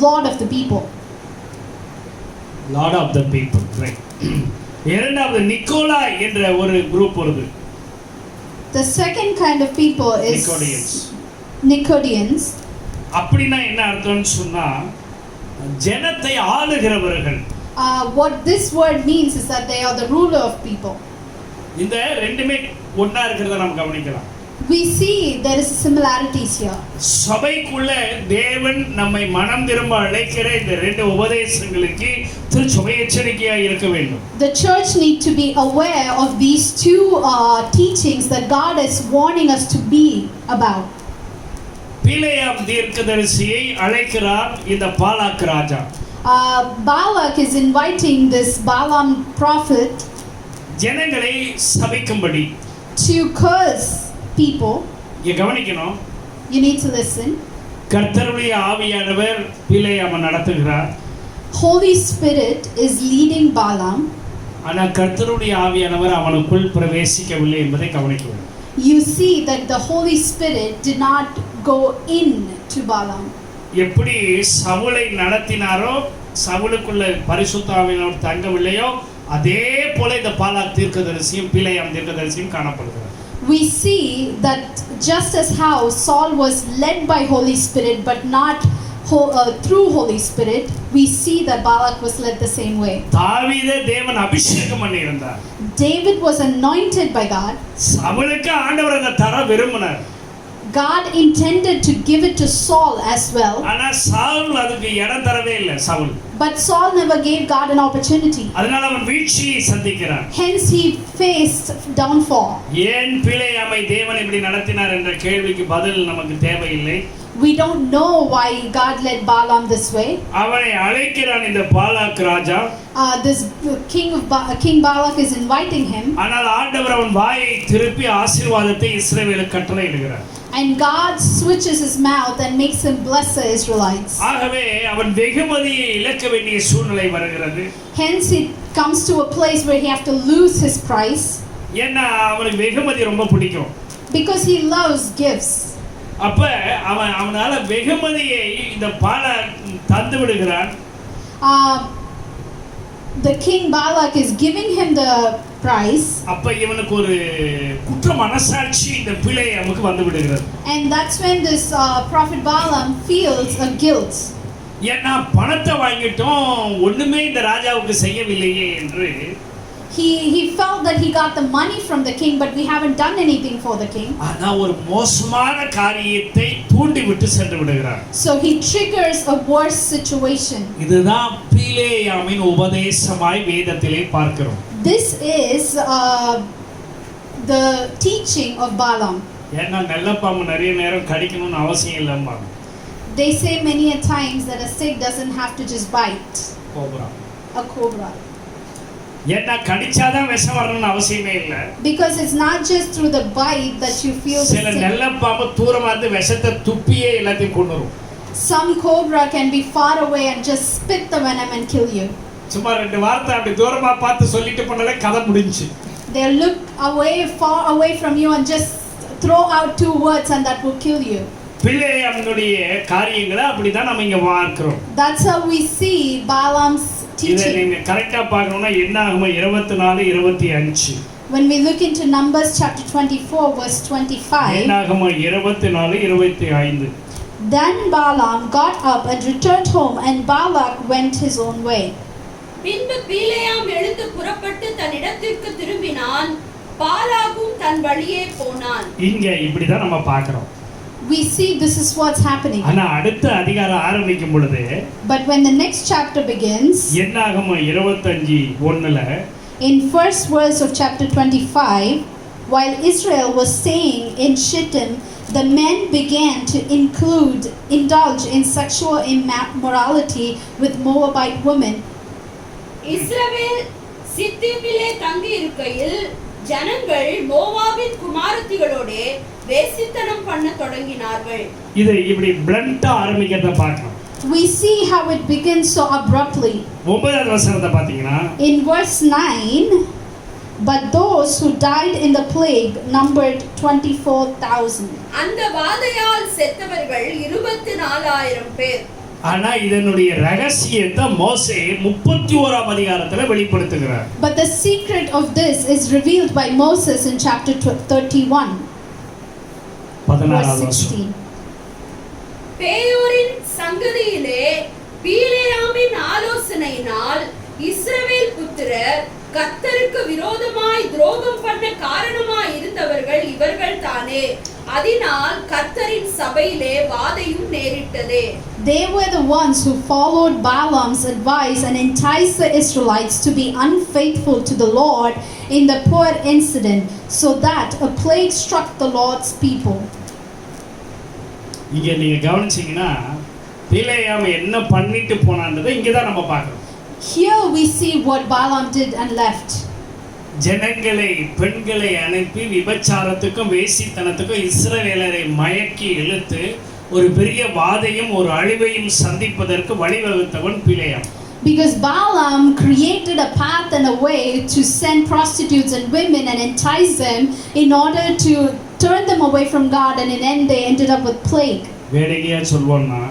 lord of the people. Lord of the people, right. இரண்டாவது நிக்கோலா என்ற ஒரு குரூப் வருது. The second kind of people is Nicodians. அப்படின்னா என்ன அர்த்தம்னு சொன்னா ஜனத்தை ஆளுகிறவர்கள். What this word means is that they are the ruler of people. இந்த ரெண்டுமே ஒண்ணா இருக்கிறத நாம் கவனிக்கலாம். We see there is similarities here. சபைக்குள்ள தேவன் நம்மை மனம் திரும்ப அழைக்கிற இந்த ரெண்டு உபதேசங்களுக்கு திருச்சபை எச்சரிக்கையா இருக்க வேண்டும். The church need to be aware of these two teachings that God is warning us to be about. பிலேயாம் தீர்க்கதரிசியை அழைக்கிறார் இந்த பாலாக் ராஜா. Balak is inviting this Balaam prophet ஜனங்களை சபிக்கும்படி to curse people. இங்க கவனிக்கணும். You need to listen. கர்த்தருடைய ஆவியானவர் பிலேயாமை நடத்துகிறார். Holy Spirit is leading Balaam. ஆனால் கர்த்தருடைய ஆவியானவர் அவனுக்குள் பிரவேசிக்கவில்லை என்பதை கவனிக்க வேண்டும். You see that the Holy Spirit did not go in to Balaam. எப்படி சவுலை நடத்தினாரோ, சவுலுக்குள்ள பரிசுத்த ஆவியானவர் தங்கவில்லையோ, அதே போல இந்த பாலாக் தீர்க்கதரிசியும் பிலேயாம் தீர்க்கதரிசியும் காணப்படுகிறார். We see that just as how Saul was led by Holy Spirit but not through Holy Spirit, we see that Balak was led the same way. தாவீதை தேவன் அபிஷேகம் பண்ணி இருந்தார். David was anointed by God. சவுலுக்கு ஆண்டவர் அதை தர விரும்பினார். God intended to give it to Saul as well. ஆனா சவுல் அதுக்கு இடம் தரவே இல்லை. Saul. But Saul never gave God an opportunity. அதனால அவன் வீழ்ச்சியை சந்திக்கிறான். Hence he faced downfall. ஏன் பிலேயாமை தேவன் இப்படி நடத்தினார் என்ற கேள்விக்கு பதில் நமக்கு தேவையில்லை. We don't know why God led Balaam this way. அவனை அழைக்கிறான் இந்த பாலாக் ராஜா. This King Balak is inviting him. ஆனால் ஆண்டவர் அவன் வாயை திருப்பி ஆசீர்வாதத்தை இஸ்ரவேலுக்கு கட்டளையிடுகிறார். And God switches his mouth and makes him bless the Israelites. ஆகவே அவன் வெகுமதியை இழக்க வேண்டிய சூழ்நிலை வருகிறது. Hence it comes to a place where he have to lose his prize. ஏன்னா அவனுக்கு வெகுமதி ரொம்ப பிடிக்கும். Because he loves gifts. அப்ப அவனால வெகுமதியை இந்த பாலாக் தந்து விடுகிறான். The king Balak is giving him the prize. அப்ப இவனுக்கு ஒரு குற்ற மனசாட்சி இந்த பிலேயாமுக்கு வந்து விடுகிறது. And that's when this prophet Balaam feels a guilt. ஏன்னா பணத்தை வாங்கிட்டோம், ஒண்ணுமே இந்த ராஜாவுக்கு செய்யவில்லையே என்று. He felt that he got the money from the king, but we haven't done anything for the king. ஆனா ஒரு மோசமான காரியத்தை தூண்டி விட்டு சென்று விடுகிறார். So he triggers a worse situation. இதுதான் பிலேயாமின் உபதேசமாய் வேதத்திலே பார்க்கிறோம். This is the teaching of Balaam. ஏன்னா நல்ல பாம்பு நிறைய நேரம் கடிக்கணும்னு அவசியம் இல்லைம்மா. They say many a times that a snake doesn't have to just bite. கோபுரா. A cobra. ஏன்னா கடிச்சாதான் விஷம் வரணும்னு அவசியமே இல்லை. Because it's not just through the bite that you feel the சில sting. நல்ல பாம்பு தூரமா இருந்து விஷத்தை துப்பியே எல்லாத்தையும் கொண்டு வரும். Some cobra can be far away and just spit the venom and kill you. சும்மா ரெண்டு வார்த்தை அப்படி தூரமா பார்த்து சொல்லிட்டு போனாலே கதை முடிஞ்சு. They look away, far away from you and just throw out two words and that will kill you. பிலேயாமினுடைய காரியங்களை அப்படிதான் நம்ம இங்க பார்க்கிறோம். That's how we see Balaam's இதை teaching. நீங்க கரெக்டா பார்க்கணும்னா என்னாகுமா 24-25. When we look into Numbers chapter 24 verse 25. என்னாகுமா 24-25. Then Balaam got up and returned home, and Balak went his own way. பின்பு பிலேயாம் எழுந்து புறப்பட்டு தன் இடத்திற்கு திரும்பினான். பாலாகும் தன் வழியே போனான். இங்க இப்படிதான் நம்ம பார்க்கிறோம். We see this is what's happening. ஆனா அடுத்த அதிகாரம் ஆரம்பிக்கும் பொழுது But when the next chapter begins, என்னாகுமா 25:1 in first verse of chapter 25, while Israel was staying in Shittim, the men began to indulge in sexual immorality with Moabite women. இஸ்ரவேல் சித்தீமிலே தங்கி இருக்கையில் ஜனங்கள் மோவாபின் குமாரத்திகளோடு வேசித்தனம் பண்ண தொடங்கினார்கள். இது இப்படி பிளண்டா ஆரம்பிக்கிறத பார்க்கலாம். We see how it begins so abruptly. 9வது வசனத்தை பாத்தீங்கன்னா In verse 9, but those who died in the plague numbered 24,000. அந்த வாதையால் செத்தவர்கள் 24,000 பேர். ஆனா இதனுடைய ரகசியத்தை மோசே 31ஆம் அதிகாரத்துல வெளிப்படுத்துகிறார். But the secret of this is revealed by Moses in chapter 31, verse 16. பேயோரின் சங்கதியிலே பிலேயாமின் ஆலோசனையினால் இஸ்ரவேல் புத்திரர் கர்த்தருக்கு விரோதமாய் துரோகம் பண்ண காரணமாய் இருந்தவர்கள் இவர்கள் தானே. அதனால் கர்த்தரின் சபையிலே வாதையும் நேரிட்டதே. They were the ones who followed Balaam's advice and enticed the Israelites to be unfaithful to the Lord in the poor incident, so that a plague struck the Lord's people. இங்க நீங்க கவனிச்சீங்கன்னா பிலேயாம் என்ன பண்ணிட்டு போனான்றதை இங்க தான் நம்ம பார்க்கிறோம். Here we see what Balaam did and left. ஜனங்களை பெண்களை அனுப்பி விபச்சாரத்துக்கும் வேசித்தனத்துக்கும் இஸ்ரவேலரை மயக்கி இழுத்து ஒரு பெரிய வாதையும் ஒரு அழிவையும் சந்திப்பதற்கு வழிவகுத்தவன் பிலேயாம். Because Balaam created a path and a way to send prostitutes and women and entice them in order to turn them away from God, and in the end they ended up with plague. வேடிக்கையா சொல்வோம்னா,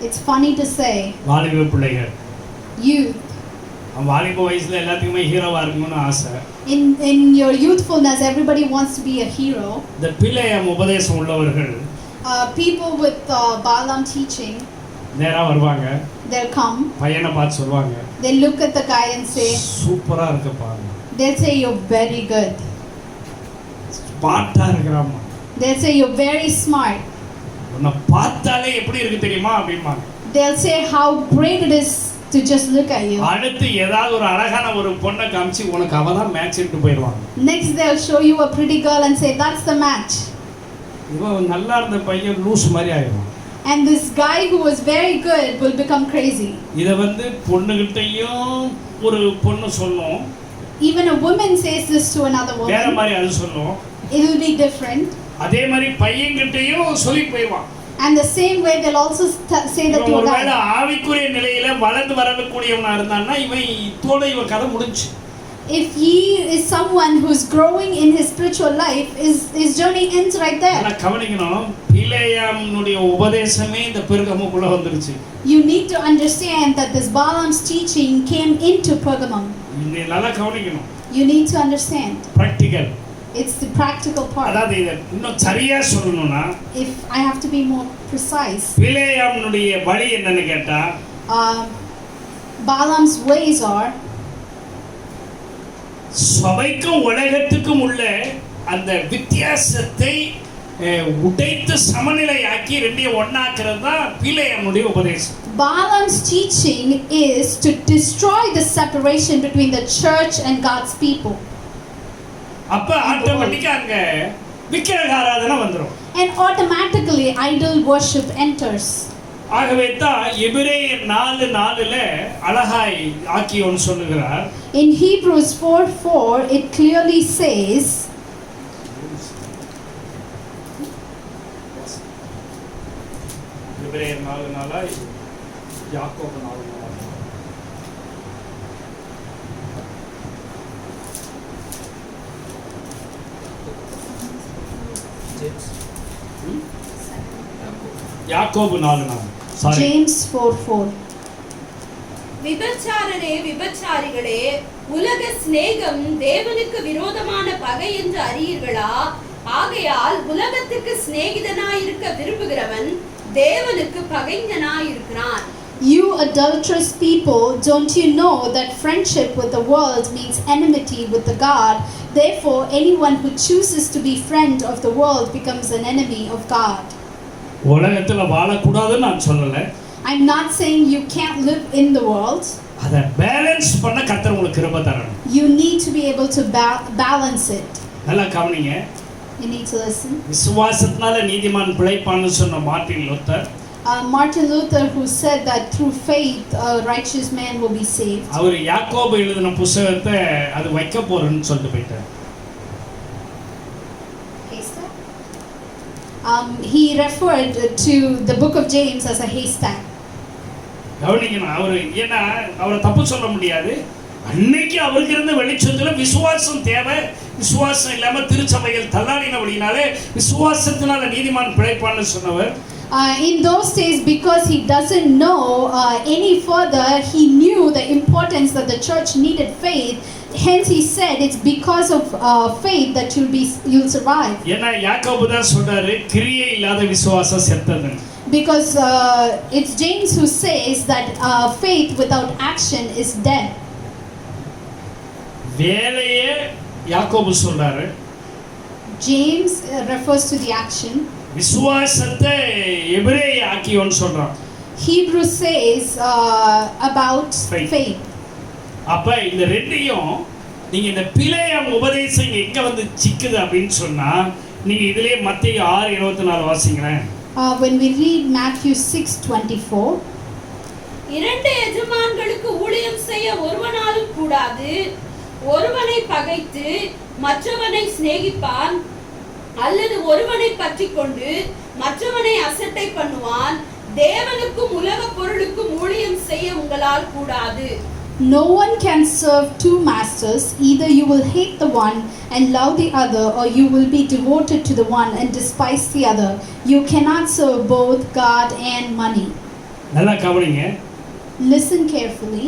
It's funny to say, வாலிப பிள்ளைகள் youth, வாலிப வயசுல எல்லாத்துக்குமே ஹீரோவா இருக்கணும்னு ஆசை. in your youthfulness everybody wants to be a hero. இந்த பிலேயாம் உபதேசம் உள்ளவர்கள் People with Balaam teaching, நேரா வருவாங்க, they'll come, பையனை பார்த்து சொல்லுவாங்க, they look at the guy and say, சூப்பரா இருக்க பாருங்க, they'll say you're very good, ஸ்மார்ட்டா இருக்கிறாமா, they'll say you're very smart, உன்னை பார்த்தாலே எப்படி இருக்கு தெரியுமா அப்படிம்பாங்க. they'll say how great it is to just look at you. அடுத்து ஏதாவது ஒரு அழகான ஒரு பொண்ணை காமிச்சு உனக்கு அவதான் மேட்ச்ட்டு போயிடுவாங்க. Next they'll show you a pretty girl and say that's the match. இவன் நல்லா இருந்த பையன் லூஸ் மாதிரி ஆயிடுவான். And this guy who was very good will become crazy. இத பொண்ணுகிட்டயும் ஒரு பொண்ணு சொல்லும், Even a woman says this to another வேற woman. மாதிரி அது சொல்லும். It will be different. அதே மாதிரி பையன்கிட்டயும் சொல்லி போயிடுவான். And the same way they'll also say that to a ஒருவேளை guy. ஆவிக்குரிய நிலையில வளர்ந்து வரக்கூடியவனா இருந்தான்னா இவன் கதை முடிஞ்சு. If he is someone who's growing in his spiritual life, his journey ends right there. ஆனா கவனிக்கணும், பிலேயாம்னுடைய உபதேசமே இந்த பெர்கமுக்குள்ள வந்துருச்சு. You need to understand that this Balaam's teaching came into Pergamum. நீ நல்லா கவனிக்கணும். You need to understand. Practical. It's the practical part. அதாவது இத இன்னும் சரியா சொல்லணும்னா, If I have to be more precise, பிலேயாம்னுடைய வழி என்னன்னு கேட்டா, Balaam's ways are, சபைக்கும் உலகத்துக்கும் உள்ள அந்த வித்தியாசத்தை உடைத்து சமநிலையாக்கி ரெண்டையும் ஒண்ணாக்குறது தான் பிலேயாமுடைய உபதேசம். Balaam's teaching is to destroy the separation between the church and God's people. அப்ப ஆட்டோமேட்டிக்கா அங்க விக்கிரக ஆராதனை வந்துரும். And automatically idol worship enters. ஆகவே தான் எபிரேயர் 4:4ல அழகாய் ஆக்கியோன் சொல்லுகிறார். In Hebrews 4:4 it clearly says, எபிரேயர் 4:4 யாக்கோபு 4:4 யாக்கோபு 4:4 சாரி James 4:4. விபச்சாரரே விபச்சாரிகளே, உலக சிநேகம் தேவனுக்கு விரோதமான பகை என்று அறியீர்களா? ஆகையால் உலகத்துக்கு சிநேகிதனாயிருக்க விரும்புகிறவன் தேவனுக்கு பகைஞனாயிருக்கிறான். You adulterous people, don't you know that friendship with the world means enmity with the God? Therefore, anyone who chooses to be friend of the world becomes an enemy of God. உலகத்துல வாழக்கூடாதுன்னு நான் சொல்லல. I'm not saying you can't live in the world. அதை பேலன்ஸ் பண்ண கர்த்தர் உங்களுக்கு கிருபை தரணும். You need to be able to balance it. நல்லா கவனிங்க. You need to listen. விசுவாசத்தினால நீதிமான் பிழைப்பான்னு சொன்ன Martin Luther, Martin Luther, who said that through faith a righteous man will be saved. அவர் யாக்கோபு எழுதின புத்தகத்தை அது வைக்க போறேன்னு சொல்லிட்டு போயிட்டார். He referred to the book of James as a haystack. கவனிக்கணும், ஏன்னா அவரை தப்பு சொல்ல முடியாது. அன்னைக்கு அவருக்கு இருந்த வெளிச்சத்துல விசுவாசம் தேவை. விசுவாசம் இல்லாம திருச்சபைகள் தள்ளாடினபடினாலே விசுவாசத்தினால நீதிமான் பிழைப்பான்னு சொன்னவர். In those days, because he doesn't know any further, he knew the importance that the church needed faith. Hence he said it's because of faith that you'll survive. ஏன்னா யாக்கோபு தான் சொல்றாரு, கிரியை இல்லாத விசுவாசம் செத்தது. Because it's James who says that faith without action is dead. வேலையே யாக்கோபு சொல்றாரு. James refers to the action. விசுவாசத்தை எபிரேய ஆக்கியோன்னு சொல்றான். Hebrew says about faith. அப்ப இந்த ரெண்டையும் நீங்க இந்த பிலேயாம் உபதேசம் எங்க வந்து சிக்குது அப்படின்னு சொன்னா, நீங்க இதிலே மத்தேயு 6:24 வாசிங்களேன். When we read Matthew 6:24, இரண்டு எஜமான்களுக்கு ஊழியம் செய்ய ஒருவனாலும் கூடாது, ஒருவனை பகைத்து மற்றவனை சிநேகிப்பான், அல்லது ஒருவனை பற்றிக் கொண்டு மற்றவனை அசட்டை பண்ணுவான். தேவனுக்கும் உலக பொருளுக்கும் ஊழியம் செய்ய உங்களால் கூடாது. No one can serve two masters. Either you will hate the one and love the other, or you will be devoted to the one and despise the other. You cannot serve both God and money. நல்லா கவனிங்க. Listen carefully.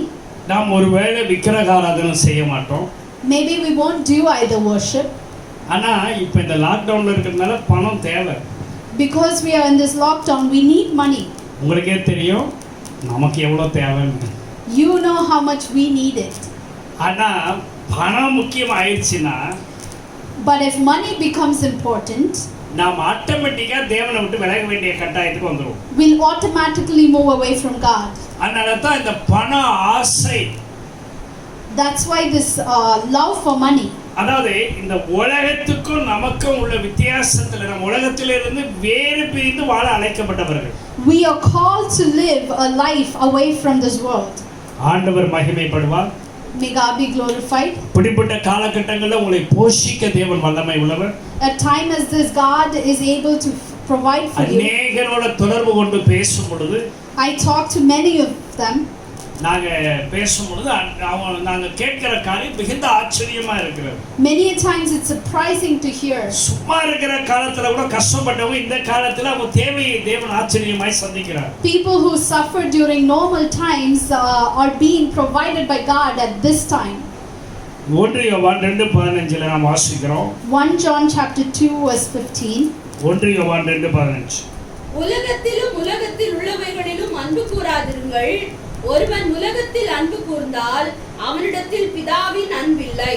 நாம் ஒருவேளை விக்கிரகாராதனை செய்ய மாட்டோம். Maybe we won't do either worship. ஆனா இப்போ இந்த லாக்டவுன்ல இருக்கிறதுனால பணம் தேவை. Because we are in this lockdown, we need money. உங்களுக்கே தெரியும் நமக்கு எவ்வளவு தேவைன்னு. You know how much we need it. ஆனா பணம் முக்கியம் ஆயிடுச்சுன்னா, But if money becomes important, நாம் ஆட்டோமேட்டிக்கா தேவனை விட்டு விலக வேண்டிய கட்டாயத்துக்கு வந்துரும். we'll automatically move away from God. அதனால தான் இந்த பண ஆசை. That's why this love for money. அதாவது இந்த உலகத்துக்கும் நமக்கும் உள்ள வித்தியாசத்துல நம்ம உலகத்திலிருந்து வேறு பிரிந்து வாழ அழைக்கப்பட்டவர்கள். We are called to live a life away from this world. ஆண்டவர் மகிமைப்படுவார். May God be glorified. இப்படிப்பட்ட காலகட்டங்களில் உங்களை போஷிக்க தேவன் வல்லமை உள்ளவர். At time as this, God is able to provide for you. அநேகரோட தொடர்பு கொண்டு பேசும் பொழுது, I talk to many of them. நாங்க பேசும் பொழுது நாங்க கேட்கிற காரியம் மிகுந்த ஆச்சரியமா இருக்கிறது. Many a times it's surprising to hear. சும்மா இருக்கிற காலத்துல கூட கஷ்டப்பட்டவங்க இந்த காலத்துல அவங்க தேவையை தேவன் ஆச்சரியமாய் சந்திக்கிறார். People who suffer during normal times are being provided by God at this time. 1 யோவான் 2:15 நாம் வாசிக்கிறோம். 1 John chapter 2 verse 15. 1 யோவான் 2:15. உலகத்திலும் உலகத்தில் உள்ளவைகளிலும் அன்பு கூறாதிருங்கள். ஒருவன் உலகத்தில் அன்பு கூர்ந்தால் அவனிடத்தில் பிதாவின் அன்பில்லை.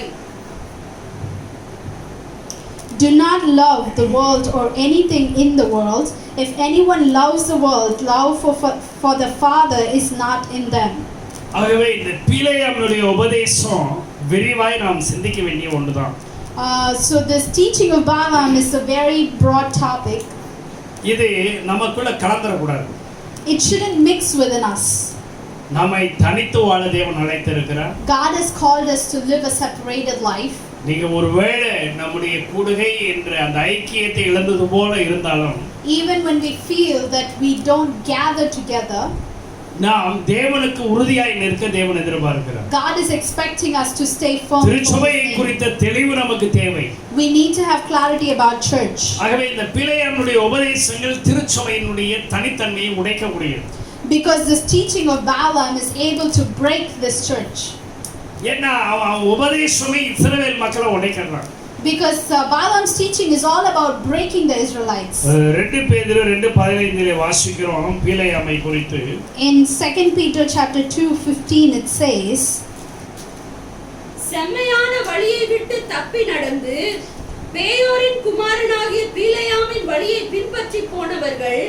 Do not love the world or anything in the world. If anyone loves the world, love for the Father is not in them. ஆகவே இந்த பிலேயாமுடைய உபதேசம் விரிவாய் நாம் சிந்திக்க வேண்டிய ஒன்றுதான். So this teaching of Balaam is a very broad topic. இது நமக்குள்ள கலந்துடக்கூடாது. It shouldn't mix within us. நம்மை தனித்து வாழ தேவன் அழைத்திருக்கிறார். God has called us to live a separated life. நீங்க ஒருவேளை நம்முடைய கூடுகை என்ற அந்த ஐக்கியத்தை இழந்தது போல இருந்தாலும், Even when we feel that we don't gather together, நாம் தேவனுக்கு உறுதியாய் நிற்க தேவன் எதிர்பார்க்கிறார். God is expecting us to stay firm. திருச்சபையை குறித்த தெளிவு நமக்கு தேவை. We need to have clarity about church. ஆகவே இந்த பிலேயாமுடைய உபதேசங்கள் திருச்சபையினுடைய தனித்தன்மையை உடைக்கக்கூடியது. Because this teaching of Balaam is able to break this church. ஏன்னா அவன் உபதேசமே இஸ்ரவேல் மக்களை உடைக்கிறான். Because Balaam's teaching is all about breaking the Israelites. 2 பேதுரு 2:15 வாசிக்கிறோம் பிலேயாமை குறித்து. In 2 Peter chapter 2:15 it says, செம்மையான வழியை விட்டு தப்பி நடந்து பேயோரின் குமாரனாகிய பிலேயாமின் வழியை பின்பற்றி போனவர்கள்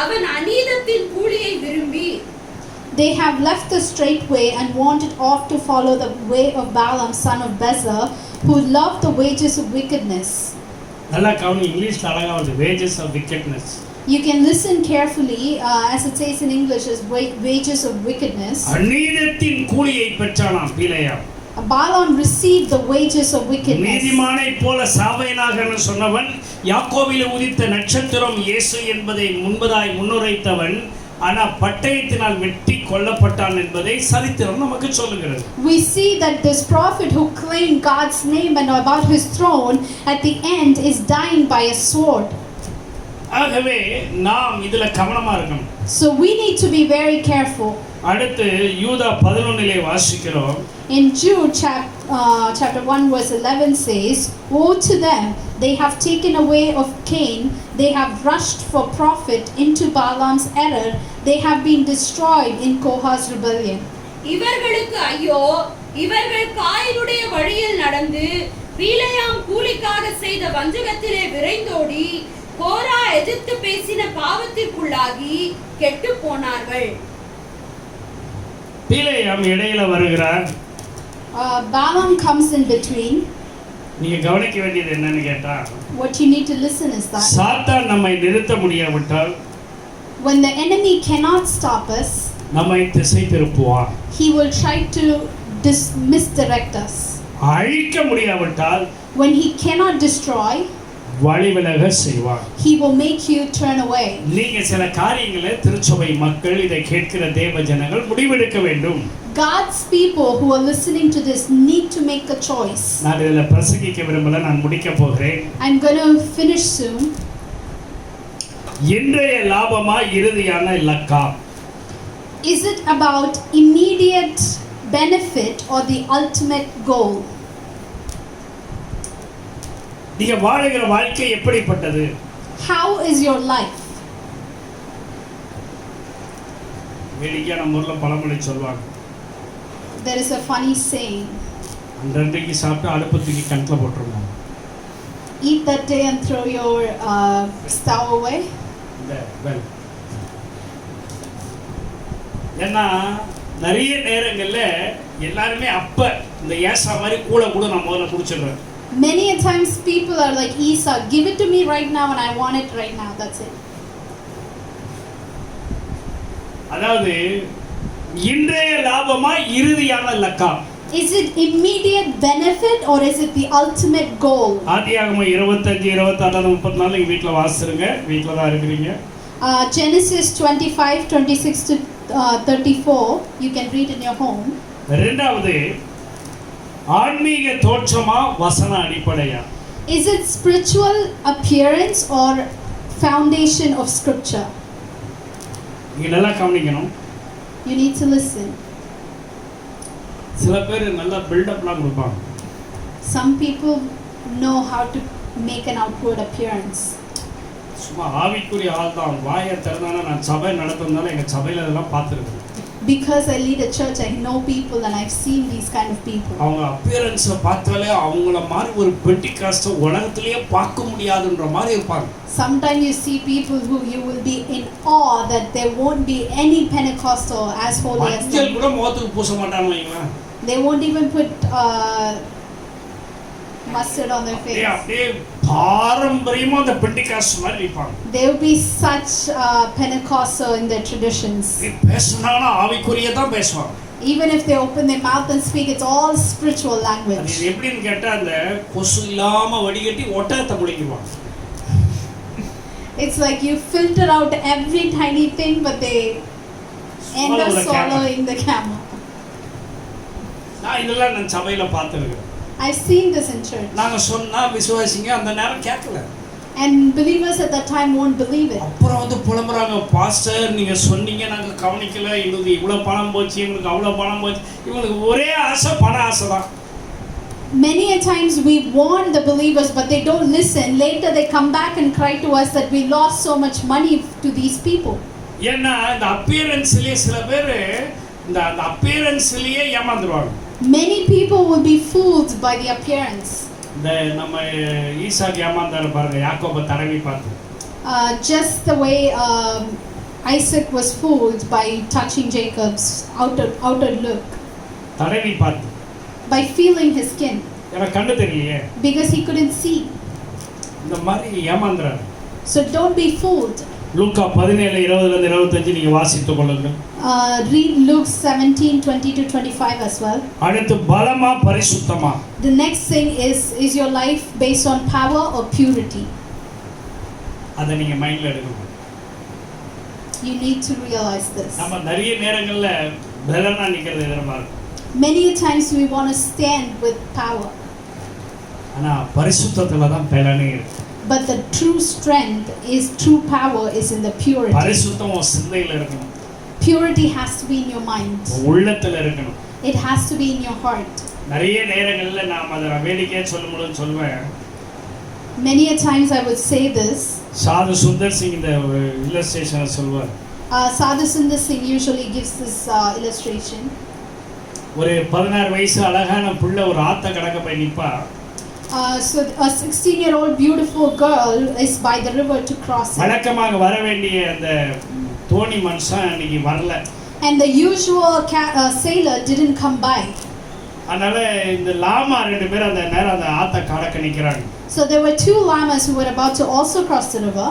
அவன் அநீதத்தின் கூலியை விரும்பி, they have left the straight way and wanted off to follow the way of Balaam son of Bezer, who loved the wages of wickedness. நல்லா கவனி, இங்கிலீஷ்ல அழகா வருது, wages of wickedness. You can listen carefully as it says in English as wages of wickedness. அநீதத்தின் கூலியை பெற்றானாம் பிலேயாம். Balaam received the wages of wickedness. நீதிமானை போல சாவையனாக சொன்னவன், யாக்கோபிலே உதித்த நட்சத்திரம் இயேசு என்பதை முன்னுரைத்தவன், ஆனா பட்டயத்தினால் வெட்டி கொல்லப்பட்டான் என்பதை சரித்திரம் நமக்கு சொல்லுகிறது. We see that this prophet who claimed God's name and about his throne at the end is dying by a sword. ஆகவே நாம் இதுல கவனமா இருக்கணும். So we need to be very careful. அடுத்து யூதா 11 வாசிக்கிறோம். In Jude chapter 1 verse 11 says, "Woe to them, they have taken away of Cain, they have rushed for profit into Balaam's error, they have been destroyed in Korah's rebellion." இவர்களுக்கு ஐயோ, இவர்கள் காயினுடைய வழியில் நடந்து பிலேயாம் கூலிக்காக செய்த வஞ்சகத்திலே விரைந்தோடி கோரா எதிர்த்து பேசின பாவத்திற்குள்ளாகி கெட்டு போனார்கள். பிலேயாம் இடையில வருகிறார். Balaam comes in between. நீங்க கவனிக்க வேண்டியது என்னன்னு கேட்டா, What you need to listen is that சாத்தான் நம்மை நிறுத்த முடியாவிட்டால், when the enemy cannot stop us, நம்மை திசை திருப்புவான். he will try to misdirect us. அழிக்க முடியாவிட்டால் when he cannot destroy, வழி விலக செய்வார். he will make you turn away. நீங்க சில காரியங்களை திருச்சபை மக்கள் இதை கேட்கிற தேவ ஜனங்கள் முடிவெடுக்க வேண்டும். God's people who are listening to this need to make a choice. நான் இதில் பிரசங்கிக்க விரும்பல, நான் முடிக்க போகிறேன். I'm going to finish soon. இன்றைய லாபமா இறுதியான இலக்கா? Is it about immediate benefit or the ultimate goal? நீங்க வாழுகிற வாழ்க்கை எப்படிப்பட்டது? How is your life? வேடிக்கையா நம்ம ஊர்ல பழமொழி சொல்வாங்க, There is a funny saying, அன்றைக்கு சாப்பிட்டு அடுப்பு தூக்கி கணக்கில் போட்டுருவோம். eat that day and throw your stove away. ஏன்னா நிறைய நேரங்கள்ல எல்லாருமே அப்ப இந்த ஏசா மாதிரி கூட நான் முதல்ல குடிச்சிடுறேன். Many a times people are like Esau, give it to me right now and I want it right now, that's it. அதாவது இன்றைய லாபமா இறுதியான இலக்கா? Is it immediate benefit or is it the ultimate goal? ஆதியாகமம் 25, 26, 34 நீங்க வீட்ல வாசிருங்க, வீட்ல தான் இருக்கிறீங்க. Genesis 25, 26 to 34, you can read in your home. இரண்டாவது, ஆன்மீக தோற்றமா வசன அடிப்படையா? Is it spiritual appearance or foundation of scripture? நீங்க நல்லா கவனிக்கணும். You need to listen. சில பேர் நல்லா பில்டப்லாம் கொடுப்பாங்க. Some people know how to make an outward appearance. சும்மா ஆவிக்குரிய ஆள் தான், வாயை திறந்தானா நான் சபை நடத்துறதுனால எங்க சபையில இதெல்லாம் பார்த்துருக்கேன். Because I lead a church, I know people and I've seen these kind of people. அவங்க அப்பியரன்ஸை பார்த்தாலே அவங்கள மாதிரி ஒரு பெண்டிகாஸ்ட உலகத்திலேயே பார்க்க முடியாதுன்ற மாதிரி இருப்பாங்க. Sometimes you see people who you will be in awe that there won't be any Pentecostal as holy as மஞ்சள் them. கூட முகத்துக்கு பூச மாட்டாங்க வைங்களேன். They won't even put mustard on their face. அப்படியே பாரம்பரியமா அந்த பெண்டிகாஸ்ட் மாதிரி இருப்பாங்க. They will be such Pentecostal in their traditions. பேசுனாங்கன்னா ஆவிக்குரிய தான் பேசுவாங்க. Even if they open their mouth and speak, it's all spiritual அது language. எப்படின்னு கேட்டா அந்த கொசு இல்லாம வடிகட்டி ஒட்டகத்தை முடிக்குவாங்க. It's like you filter out every tiny thing, but they end up swallowing the camel. நான் இதெல்லாம் நான் சபையில பார்த்துருக்கேன். I've seen this in church. நாங்க சொன்னா விசுவாசிங்க அந்த நேரம் கேட்கல. And believers at that time won't believe it. அப்புறம் வந்து புலம்புறாங்க, பாஸ்டர் நீங்க சொன்னீங்க நாங்க கவனிக்கல, எங்களுக்கு இவ்வளவு பணம் போச்சு, எங்களுக்கு அவ்வளவு பணம் போச்சு. இவங்களுக்கு ஒரே ஆசை பண ஆசை தான். Many a times we warn the believers but they don't listen. Later they come back and cry to us that we lost so much money to these people. ஏன்னா இந்த அப்பியரன்ஸ்லயே சில பேர் இந்த அப்பியரன்ஸ்லயே ஏமாந்துருவாங்க. Many people will be fooled by the appearance. இந்த நம்ம ஈசாக்கு ஏமாந்தாரு பாருங்க, யாக்கோபை தடவி பார்த்து. Just the way Isaac was fooled by touching Jacob's outer look. தடவி பார்த்து. By feeling his skin. எனக்கு கண்ணு தெரியலையே. Because he couldn't see. இந்த மாதிரி ஏமாந்துறாரு. So don't be fooled. லூக்கா 17:20-25 நீங்க வாசித்துக் கொள்ளுங்க. Read Luke 17:20 to 25 as well. அடுத்து பலமா பரிசுத்தமா? The next thing is your life based on power or purity? அதை நீங்க மைண்ட்ல எடுக்கணும். You need to realize this. நம்ம நிறைய நேரங்கள்ல பலனா நிக்கிறது எதிர்பார்க்கிறோம். Many times we want to stand with power. ஆனா பரிசுத்தத்துல தான் பலனே இருக்கு. But the true strength is true power is in the purity. பரிசுத்தம் உன் சிந்தையில இருக்கணும். Purity has to be in your mind. உள்ளத்துல இருக்கணும். It has to be in your heart. நிறைய நேரங்கள்ல நான் அதை வேடிக்கையா சொல்லுவேன். Many a times I would say this. சாது சுந்தர் சிங் இந்த இல்லஸ்ட்ரேஷனை சொல்வார். Sadhu Sundar Singh usually gives this illustration. ஒரு 16 வயசு அழகான புள்ள ஒரு ஆத்த கடக்க போய் நிப்பா. So a 16-year-old beautiful girl is by the river to cross it. வழக்கமாக வர வேண்டிய அந்த தோணி மனுஷன் இன்னைக்கு வரல. And the usual sailor didn't come by. அதனால இந்த லாமா ரெண்டு பேரும் அந்த நேரம் அந்த ஆத்த கடக்க நிக்கிறாங்க. So there were two llamas who were about to also cross the river.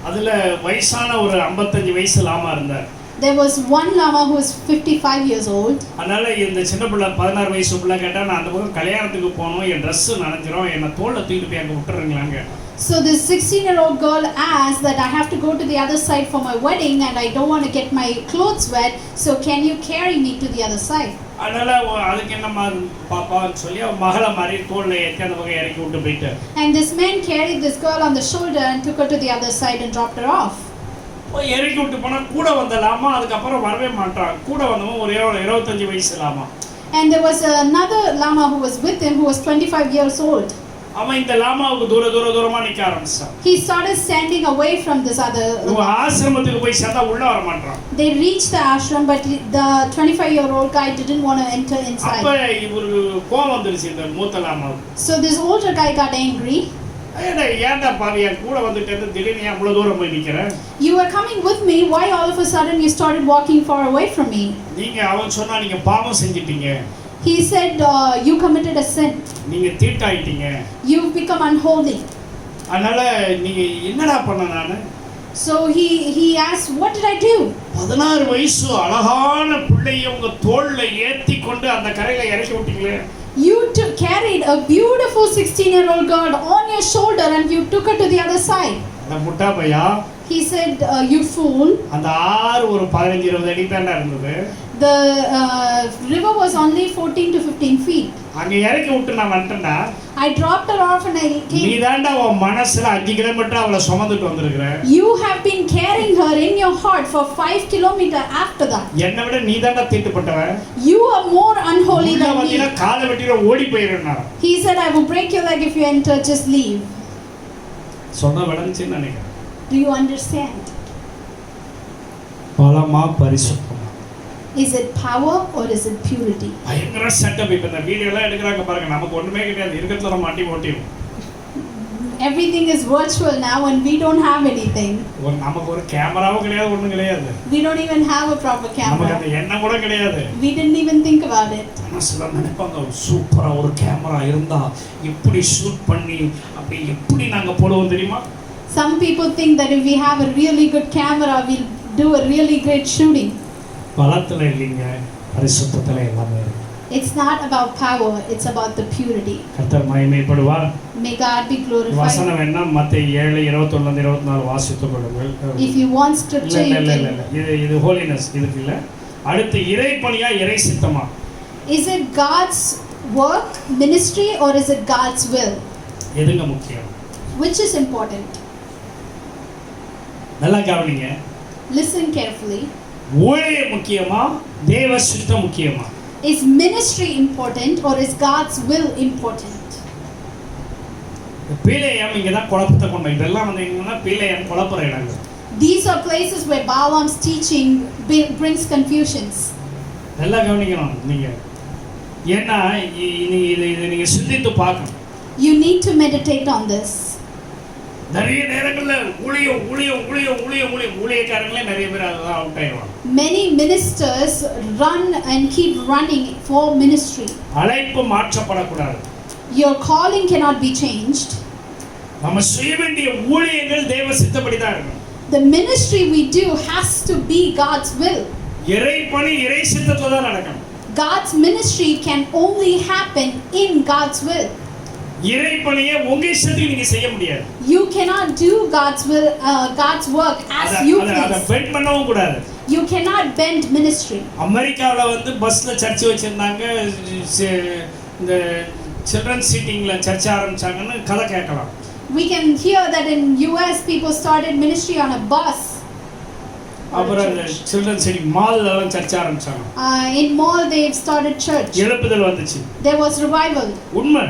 அதுல வயசான ஒரு 55 வயசு லாமா இருந்தார். There was one Lama who was 55 years old. அதனால இந்த சின்ன பிள்ளை 16 வயசு பிள்ளை கேட்டா நான் அந்த பக்கம் கல்யாணத்துக்கு போகணும், என் ட்ரெஸ் நனைஞ்சிரும், என்ன தோல்ல தூக்கிட்டு போய் அங்கே விட்டுறீங்களாங்க. So this 16-year-old girl asked that I have to go to the other side for my wedding and I don't want to get my clothes wet, so can you carry me to the other side? அதனால அதுக்கு என்னம்மா பாப்பான்னு சொல்லி அவன் மகளை மாதிரி தோல்ல ஏற்றி அந்த பக்கம் இறக்கி விட்டு போயிட்டு. And this man carried this girl on the shoulder and took her to the other side and dropped her off. இறக்கி விட்டு போனா கூட வந்த லாமா அதுக்கப்புறம் வரவே மாட்டான். கூட வந்தவன் ஒரு 25 வயசு லாமா. And there was another Lama who was with him who was 25 years old. அவன் இந்த லாமாவுக்கு தூரமா நிக்க ஆரம்பிச்சான். He started standing away from this other. ஆசிரமத்துக்கு போய் சேர்ந்தா உள்ள வர மாட்டான். They reached the ashram, but the 25-year-old guy didn't want to enter inside. அப்ப இவருக்கு கோபம் வந்துருச்சு இந்த மூத்த லாமாவுக்கு. So this older guy got angry. ஏன்டா பாவி என் கூட வந்துட்டு திடீர்னு அவ்வளவு தூரம் போய் நிக்கிற? You were coming with me. Why all of a sudden you started walking far away from me? நீங்க அவன் சொன்னா நீங்க பாவம் செஞ்சிட்டீங்க. He said you committed a sin. நீங்க தீட்டாயிட்டீங்க. You've become unholy. அதனால நீங்க என்னடா பண்ண நானு? So he asked, what did I do? 16 வயசு அழகான பிள்ளையை உங்க தோள்ல ஏத்தி கொண்டு அந்த கரையில இறக்கி விட்டீங்களே. You carried a beautiful 16-year-old girl on your shoulder and you took her to the other side. அந்த முட்டா பையா. He said, you fool. அந்த ஆறு ஒரு 15-20 அடி தாண்டா இருந்தது. The river was only 14 to 15 feet. அங்க இறக்கி விட்டு நான் வந்துட்டேன்டா. I dropped her off and I came. நீ தாண்டா உன் மனசுல 5 கிலோமீட்டர் அவளை சுமந்துட்டு வந்திருக்கிற. You have been carrying her in your heart for 5 kilometers after that. என்னை விட நீ தாண்டா தீட்டுப்பட்டவன். You are more unholy than me. வந்தீனா காலை வெட்டிர ஓடி போயிரேன்னா. He said, I will break your leg if you enter, just leave. சொன்னா விளங்குச்சுன்னு நினைக்கிறேன். Do you understand? பலமா பரிசுத்தம். Is it power or is it purity? பயங்கர செட்டப். இப்ப இந்த வீடியோ எல்லாம் எடுக்கறாங்க பாருங்க, நமக்கு ஒண்ணுமே கிடையாது, இருக்கிறதுல நம்ம அடி ஓட்டிடும். Everything is virtual now and we don't have anything. நமக்கு ஒரு கேமராவும் கிடையாது, ஒண்ணும் கிடையாது. We don't even have a proper நமக்கு camera. அந்த எண்ணம் கூட கிடையாது. We didn't even think about it. மனசுல நினைப்பாங்க, சூப்பரா ஒரு கேமரா இருந்தா இப்படி ஷூட் பண்ணி அப்படி எப்படி நாங்க போடுவோம் தெரியுமா? Some people think that if we have a really good camera, we'll do a really great shooting. பலத்துல இல்லைங்க, பரிசுத்தத்துல எல்லாமே இருக்கு. It's not about power, it's about the purity. கர்த்தர் மகிமைப்படுவார். May God be glorified. வசனம் என்ன? மத்தேயு 7:21-24 வாசித்துக் கொள்ளுங்கள். If you want scripture, you இல்ல can. இது ஹோலினஸ் இதுக்கு இல்ல. அடுத்து இறைப்பணியா இறை சித்தமா? Is it God's work, ministry, or is it God's will? எதுங்க முக்கியம்? Which is important? நல்லா கவனிங்க. Listen carefully. ஊழியம் முக்கியமா தேவ சித்தம் முக்கியமா? Is ministry important or is God's will important? பீலேயம் இங்க தான் குழப்பத்தை கொண்டு இதெல்லாம் வந்து என்னன்னா பீலேயம் குழப்பற இடங்கள். These are places where Balaam's teaching brings confusions. நல்லா கவனிக்கணும் நீங்க. ஏன்னா இது நீங்க சிந்தித்து பார்க்கணும். You need to meditate on this. நிறைய நேரங்கள்ல ஊழியக்காரங்களே நிறைய பேர் அதான் அவுட் ஆயிடுவாங்க. Many ministers run and keep running for ministry. அழைப்பு மாற்றப்படக்கூடாது. Your calling cannot be changed. நம்ம செய்ய வேண்டிய ஊழியங்கள் தேவ சித்தப்படி தான் இருக்கணும். The ministry we do has to be God's will. இறைப்பணி இறை சித்தத்துல தான் நடக்கணும். God's ministry can only happen in God's will. இறைப்பணியை உங்க இஷ்டத்துக்கு நீங்க செய்ய முடியாது. You cannot do God's will, God's work as you அத please. பெண்ட் பண்ணவும் கூடாது. You cannot bend ministry. அமெரிக்காவுல வந்து பஸ்ல சர்ச் வச்சிருந்தாங்க, இந்த சில்ட்ரன் சீட்டிங்ல சர்ச் ஆரம்பிச்சாங்கன்னு கதை கேட்கலாம். We can hear that in US people started ministry on a bus. அப்புறம் சில்ட்ரன் சீட்டிங் மால்ல எல்லாம் சர்ச் ஆரம்பிச்சாங்க. In mall they've started church. எழுப்புதல் வந்துச்சு. There was revival. உண்மை.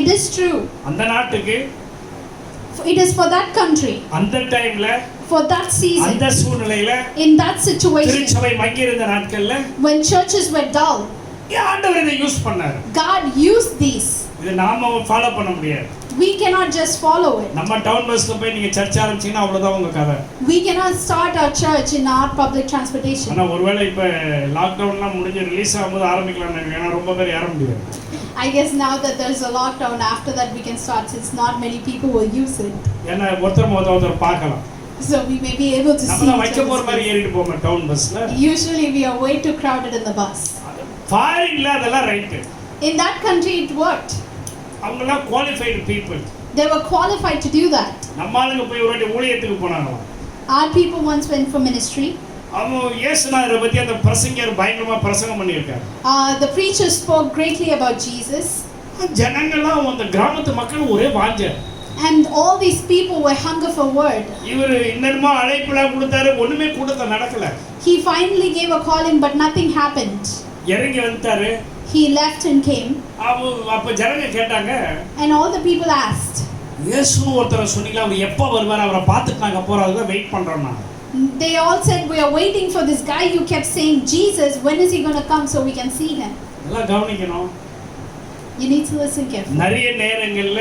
It is true. அந்த நாட்டுக்கு It is for that country. அந்த டைம்ல For that season. அந்த சூழ்நிலையில In that situation. திருச்சபை மங்கி இருந்த நாட்கள்ல When churches were dull. ஆண்டவர் இதை யூஸ் பண்ணாரு. God used these. இதை நாம ஃபாலோ பண்ண முடியாது. We cannot just follow it. நம்ம டவுன் பஸ்ல போய் நீங்க சர்ச் ஆரம்பிச்சீங்கன்னா அவ்வளவுதான் உங்க கதை. We cannot start our church in our public transportation. ஆனா ஒருவேளை இப்ப லாக்டவுன்லாம் முடிஞ்சு ரிலீஸ் ஆகும்போது ஆரம்பிக்கலாம். ஏன்னா ரொம்ப பேர் ஏற முடியாது. I guess now that there's a lockdown, after that we can start since not many people will use it. ஏன்னா ஒருத்தர் பார்க்கலாம். so we may be able to நம்ம see தான் each வைக்க போற other's மாதிரி face. ஏறிட்டு போங்க டவுன் பஸ்ல. Usually we are way too crowded in the bus. ஃபாரின்ல அதெல்லாம் right. In that country it worked. அவங்க எல்லாம் qualified people. They were qualified to do that. நம்ம ஆளுங்க போய் ஒரு வாட்டி ஊழியத்துக்கு போனாங்களாம். Our people once went for ministry. அவங்க இயேசுநாதரை பத்தி அந்த பிரசங்கர் பயங்கரமா பிரசங்கம் பண்ணியிருக்காரு. The preacher spoke greatly about Jesus. ஜனங்கள்லாம் அந்த கிராமத்து மக்கள் ஒரே வாஞ்ச. And all these people were hunger for word. இவர் இன்னமா அழைப்புலாம் கொடுத்தாரு, ஒண்ணுமே கூட்டத்துல நடக்கல. He finally gave a calling but nothing happened. இறங்கி வந்துட்டாரு. He left and came. அப்ப ஜனங்க கேட்டாங்க, And all the people asked. இயேசுன்னு ஒருத்தர் சொன்னீங்களா, அவர் எப்ப வருவார், அவரை பார்த்துட்டு நாங்க போறதுக்கு வெயிட் பண்றோம்னா. They all said, we are waiting for this guy you kept saying Jesus, when is he going to come so we can see him? நல்லா கவனிக்கணும். You need to listen carefully. நிறைய நேரங்கள்ல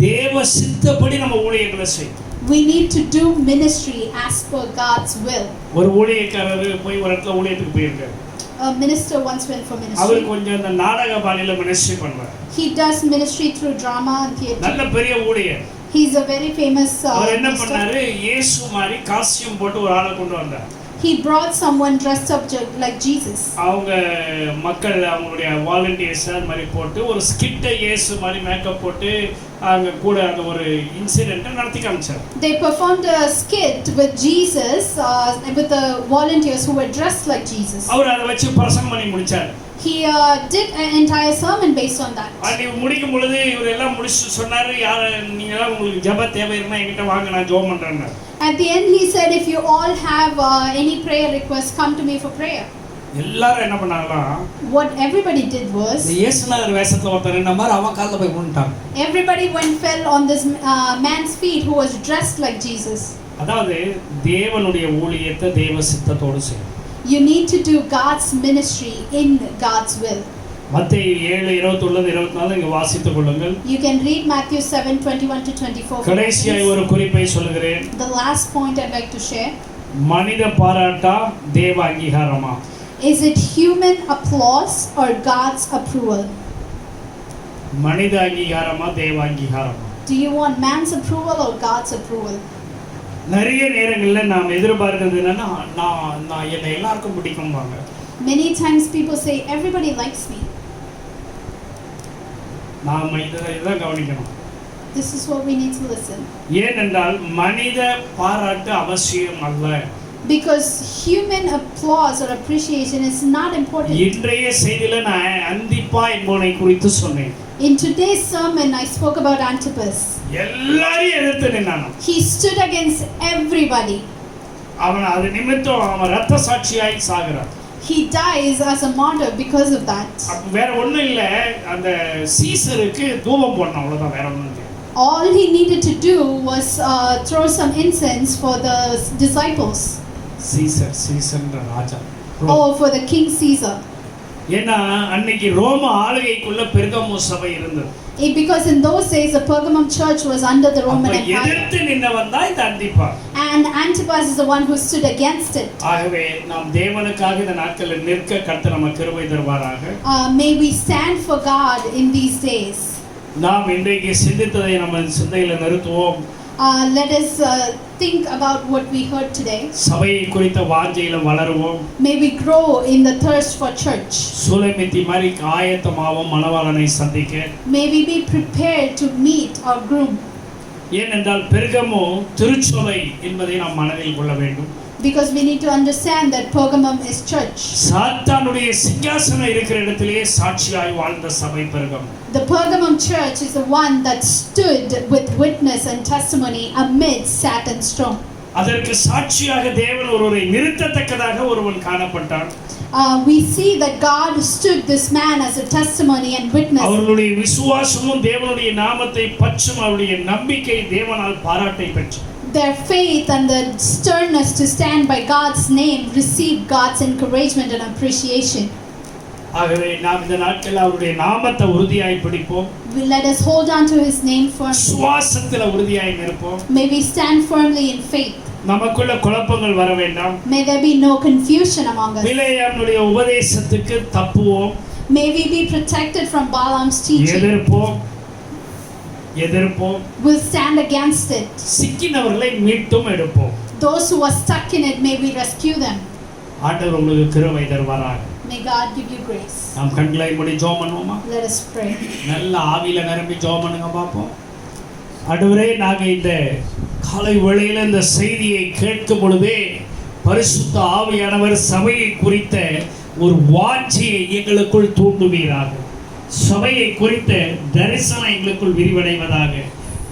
தேவ சித்தப்படி நம்ம ஊழியங்களை செய்யணும். We need to do ministry as per God's will. ஒரு ஊழியக்காரர் போய் ஒரு இடத்துல ஊழியத்துக்கு போயிருக்காரு. A minister once went for our ministry. கொஞ்சம் அந்த நாடக பாணியில மினிஸ்ட்ரி பண்ணுவார். He does ministry through drama and theatre. நல்ல பெரிய ஊழியர். He's a very famous அவர் என்ன minister. பண்ணாரு, இயேசு மாதிரி காஸ்டியூம் போட்டு ஒரு ஆளை கொண்டு வந்தார். He brought someone dressed up like Jesus. அவங்க மக்கள் அவங்களுடைய வாலண்டியர்ஸ் அந்த மாதிரி போட்டு ஒரு ஸ்கிட்ட இயேசு மாதிரி மேக்கப் போட்டு அவங்க கூட அந்த ஒரு இன்சிடென்ட்டை நடத்தி காமிச்சார். They performed a skit with Jesus with the volunteers who were dressed like Jesus. அவர் அதை வச்சு பிரசங்கம் பண்ணி முடிச்சார். He did an entire sermon based on that. அது முடிக்கும் பொழுது இவர் எல்லாம் முடிச்சு சொன்னாரு, யார் நீங்க எல்லாம் உங்களுக்கு ஜெப தேவை இருந்தா என்கிட்ட வாங்க, நான் ஜெபம் பண்றேன்னு. At the end he said, if you all have any prayer requests, come to me for prayer. எல்லாரும் என்ன பண்ணாங்களா, What everybody did was, இயேசுநாதர் வேஷத்துல ஒருத்தர் என்ன மாதிரி அவன் கால்ல போய் விழுந்துட்டாங்க. everybody fell on this man's feet who was dressed like Jesus. அதாவது தேவனுடைய ஊழியத்தை தேவ சித்தத்தோடு செய்யணும். You need to do God's ministry in God's will. மத்தேயு 7:21-24 இங்க வாசித்துக் கொள்ளுங்கள். You can read Matthew 7:21-24. கடைசியாய் ஒரு குறிப்பை சொல்கிறேன். The last point I'd like to share. மனித பாராட்டா தேவ அங்கீகாரமா? Is it human applause or God's approval? மனித அங்கீகாரமா தேவ அங்கீகாரமா? Do you want man's approval or God's approval? நிறைய நேரங்கள்ல நாம் எதிர்பார்க்கிறது என்னன்னா, நான் என்னை எல்லாருக்கும் பிடிக்கும்பாங்க. Many times people say everybody likes me. நாம இதான் கவனிக்கணும். This is what we need to listen. ஏனென்றால் மனித பாராட்டு அவசியம் அல்ல. Because human applause or appreciation is not important. இன்றைய செய்தியில நான் அந்திப்பா என்பவனை குறித்து சொன்னேன். In today's sermon I spoke about Antipas. எல்லாரையும் எதிர்த்து நின்னான். He stood against everybody. அவன் அது நிமித்தம் அவன் ரத்த சாட்சியாய் சாகிறான். He dies as a martyr because of that. வேற ஒண்ணும் இல்ல, அந்த சீசருக்கு தூபம் போடணும், அவ்வளவுதான், வேற ஒண்ணும் இல்ல. All he needed to do was throw some incense for the disciples. சீசர்ன்ற Raja. Oh, for the King Caesar. ஏன்னா அன்னைக்கு ரோம ஆளுகைக்குள்ள பெர்கமு சபை இருந்தது. Because in those days the Pergamum church was under the Roman Empire. எதிர்த்து நின்னவன் தான் இந்த அந்திப்பா. And Antipas is the one who stood against it. ஆகவே நாம் தேவனுக்காக இந்த நாட்களில் நிற்க கர்த்தர் நமக்கு கிருபை தருவாராக. May we stand for God in these days. நாம் இன்றைக்கு சிந்தித்ததை நம்ம சிந்தையில நிறுத்துவோம். Let us think about what we heard today. சபையை குறித்த வாஞ்சையில வளருவோம். May we grow in the thirst for church. சூலைமித்தி மாதிரி ஆயத்தமாவோம் மணவாளனை சந்திக்க. May we be prepared to meet our groom. ஏனென்றால் பெர்கமு திருச்சபை என்பதை நாம் மனதில் கொள்ள வேண்டும். Because we need to understand that Pergamum is church. சாத்தானுடைய சிங்காசனம் இருக்கிற இடத்திலே சாட்சியாய் வாழ்ந்த சபை பெர்கமு. The Pergamum church is the one that stood with witness and testimony amid Satan's throne. அதற்கு சாட்சியாக தேவன் ஒருவரை நிறுத்தத்தக்கதாக ஒருவன் காணப்பட்டான். We see that God stood this man as a testimony and witness. அவர்களுடைய விசுவாசமும் தேவனுடைய நாமத்தை பற்றும் அவருடைய நம்பிக்கை தேவனால் பாராட்டை பெற்றது. Their faith and the sternness to stand by God's name received God's encouragement and appreciation. ஆகவே நாம் இந்த நாட்களில் அவருடைய நாமத்தை உறுதியாய் பிடிப்போம். Let us hold on to his name firmly. விசுவாசத்தில் உறுதியாய் நிற்போம். May we stand firmly in faith. நமக்குள்ள குழப்பங்கள் வர வேண்டாம். May there be no confusion among us. பிலேயாமுடைய உபதேசத்துக்கு தப்புவோம். May we be protected from Balaam's teaching. எதிர்ப்போம். எதிர்ப்போம், We'll stand against it. சிக்கினவர்களை மீட்டும் எடுப்போம். Those who are stuck in it, may we rescue them. ஆண்டவர் உங்களுக்கு கிருபை தருவாராக. May God give you grace. நாம் கண்களை மூடி ஜெபம் பண்ணுவோமா? Let us pray. நல்ல ஆவியில நிரம்பி ஜெபம் பண்ணுங்க பார்ப்போம். ஆண்டவரே, நாங்க இந்த காலை வேளையில இந்த செய்தியை கேட்கும் பொழுதே பரிசுத்த ஆவியானவர் சபையை குறித்த ஒரு வாஞ்சியை எங்களுக்குள் தூண்டுவீராக. சபையை குறித்த தரிசனம் எங்களுக்குள் விரிவடைவதாக.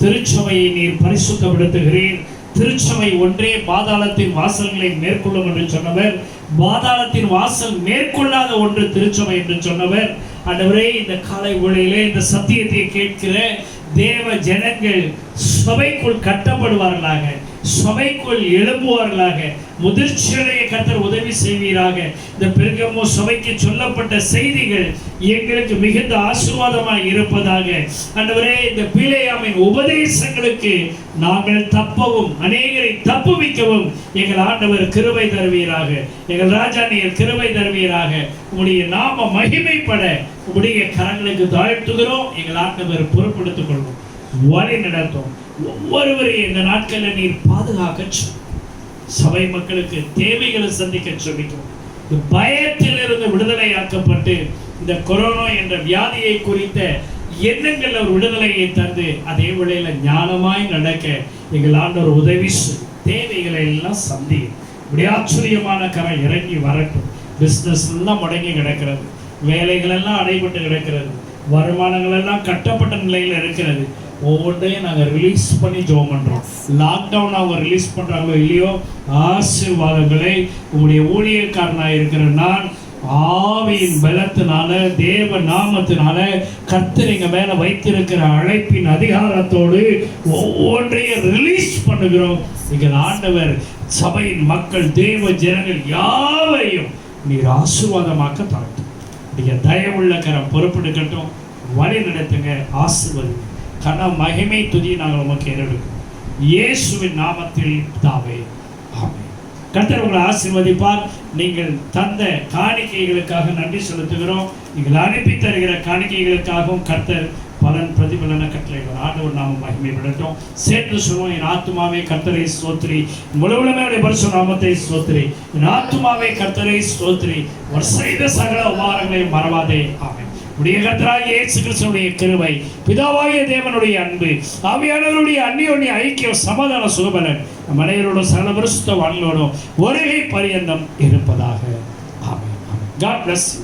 திருச்சபையை நீர் பரிசுத்தப்படுத்துகிறீர். திருச்சபை ஒன்றே பாதாளத்தின் வாசல்களை மேற்கொள்ளும் என்று சொன்னவர், பாதாளத்தின் வாசல் மேற்கொள்ளாத ஒன்று திருச்சபை என்று சொன்னவர். ஆண்டவரே, இந்த காலை வேளையிலே இந்த சத்தியத்தை கேட்கிற தேவ ஜனங்கள் சபைக்குள் கட்டப்படுவார்களாக, சபைக்குள் எழும்புவார்களாக, முதிர்ச்சியடைய கர்த்தர் உதவி செய்வீராக. இந்த பெருகமோ சபைக்கு சொல்லப்பட்ட செய்திகள் எங்களுக்கு மிகுந்த ஆசீர்வாதமாய் இருப்பதாக. ஆண்டவரே, இந்த பிலேயாமின் உபதேசங்களுக்கு நாங்கள் தப்பவும் அநேகரை தப்புவிக்கவும் எங்கள் ஆண்டவர் கிருபை தருவீராக. எங்கள் ராஜா நீர் கிருபை தருவீராக. உம்முடைய நாம மகிமைப்பட உம்முடைய கரங்களுக்கு தாழ்த்துகிறோம். எங்கள் ஆண்டவர் பொறுப்படுத்திக் கொள்வோம், வழி நடத்தும். ஒவ்வொருவரையும் இந்த நாட்களில் நீர் பாதுகாக்க சபை மக்களுக்கு தேவைகளை சந்திக்க சொல்லிக்கும். பயத்திலிருந்து விடுதலையாக்கப்பட்டு இந்த கொரோனா என்ற வியாதியை குறித்த எண்ணங்கள் ஒரு விடுதலையை தந்து அதே வேளையில ஞானமாய் நடக்க எங்கள் ஆண்டவர் உதவி தேவைகளை எல்லாம் சந்தி. இப்படி ஆச்சரியமான கரம் இறங்கி வரட்டும். பிசினஸ் எல்லாம் முடங்கி கிடக்கிறது, வேலைகள் எல்லாம் அடைபட்டு கிடக்கிறது, வருமானங்கள் எல்லாம் கட்டப்பட்ட நிலையில் இருக்கிறது. ஒவ்வொன்றையும் நாங்கள் ரிலீஸ் பண்ணி ஜெபம் பண்ணுறோம். லாக்டவுன் அவங்க ரிலீஸ் பண்ணுறாங்களோ இல்லையோ, ஆசீர்வாதங்களை உங்களுடைய ஊழியக்காரனாக இருக்கிற நான் ஆவியின் பலத்தினால தேவ நாமத்தினால கர்த்தர் எங்க மேல வைத்திருக்கிற அழைப்பின் அதிகாரத்தோடு ஒவ்வொன்றையும் ரிலீஸ் பண்ணுகிறோம். எங்கள் ஆண்டவர் சபையின் மக்கள் தேவ ஜனங்கள் யாவையும் நீர் ஆசீர்வாதமாக்க தாழ்த்தும். நீங்க தயவுள்ள கரம் பொறுப்பெடுக்கட்டும், வழி நடத்துங்க, ஆசீர்வதி. கன மகிமை துதி நாங்கள் உமக்கு ஏறெடுக்கிறோம் இயேசுவின் நாமத்தில் தாவே, ஆமென். கர்த்தர் உங்களை ஆசீர்வதிப்பார். நீங்கள் தந்த காணிக்கைகளுக்காக நன்றி செலுத்துகிறோம். நீங்கள் அனுப்பி தருகிற காணிக்கைகளுக்காகவும் கர்த்தர் பலன் பிரதிபலன கட்டளைகள் ஆண்டவர் நாம மகிமைப்படட்டும். சேர்த்து சொல்லுவோம், என் ஆத்துமாவே கர்த்தரை ஸ்தோத்திரி, முழுவதுமே பரிசுத்த நாமத்தை ஸ்தோத்திரி. என் ஆத்துமாவே கர்த்தரை ஸ்தோத்திரி, அவர் செய்த சகல உபகாரங்களையும் மறவாதே. ஆமென். உடைய கர்த்தராகிய இயேசு கிறிஸ்துவினுடைய கிருபை, பிதாவாகிய தேவனுடைய அன்பு, ஆவியானவருடைய அந்நியோன்ய ஐக்கியம், சமாதான சுகபலன் நம் அனைவரோடும் சகல பரிசுத்த வான்களோடும் வருகை பரியந்தம் இருப்பதாக. ஆமென். God bless you.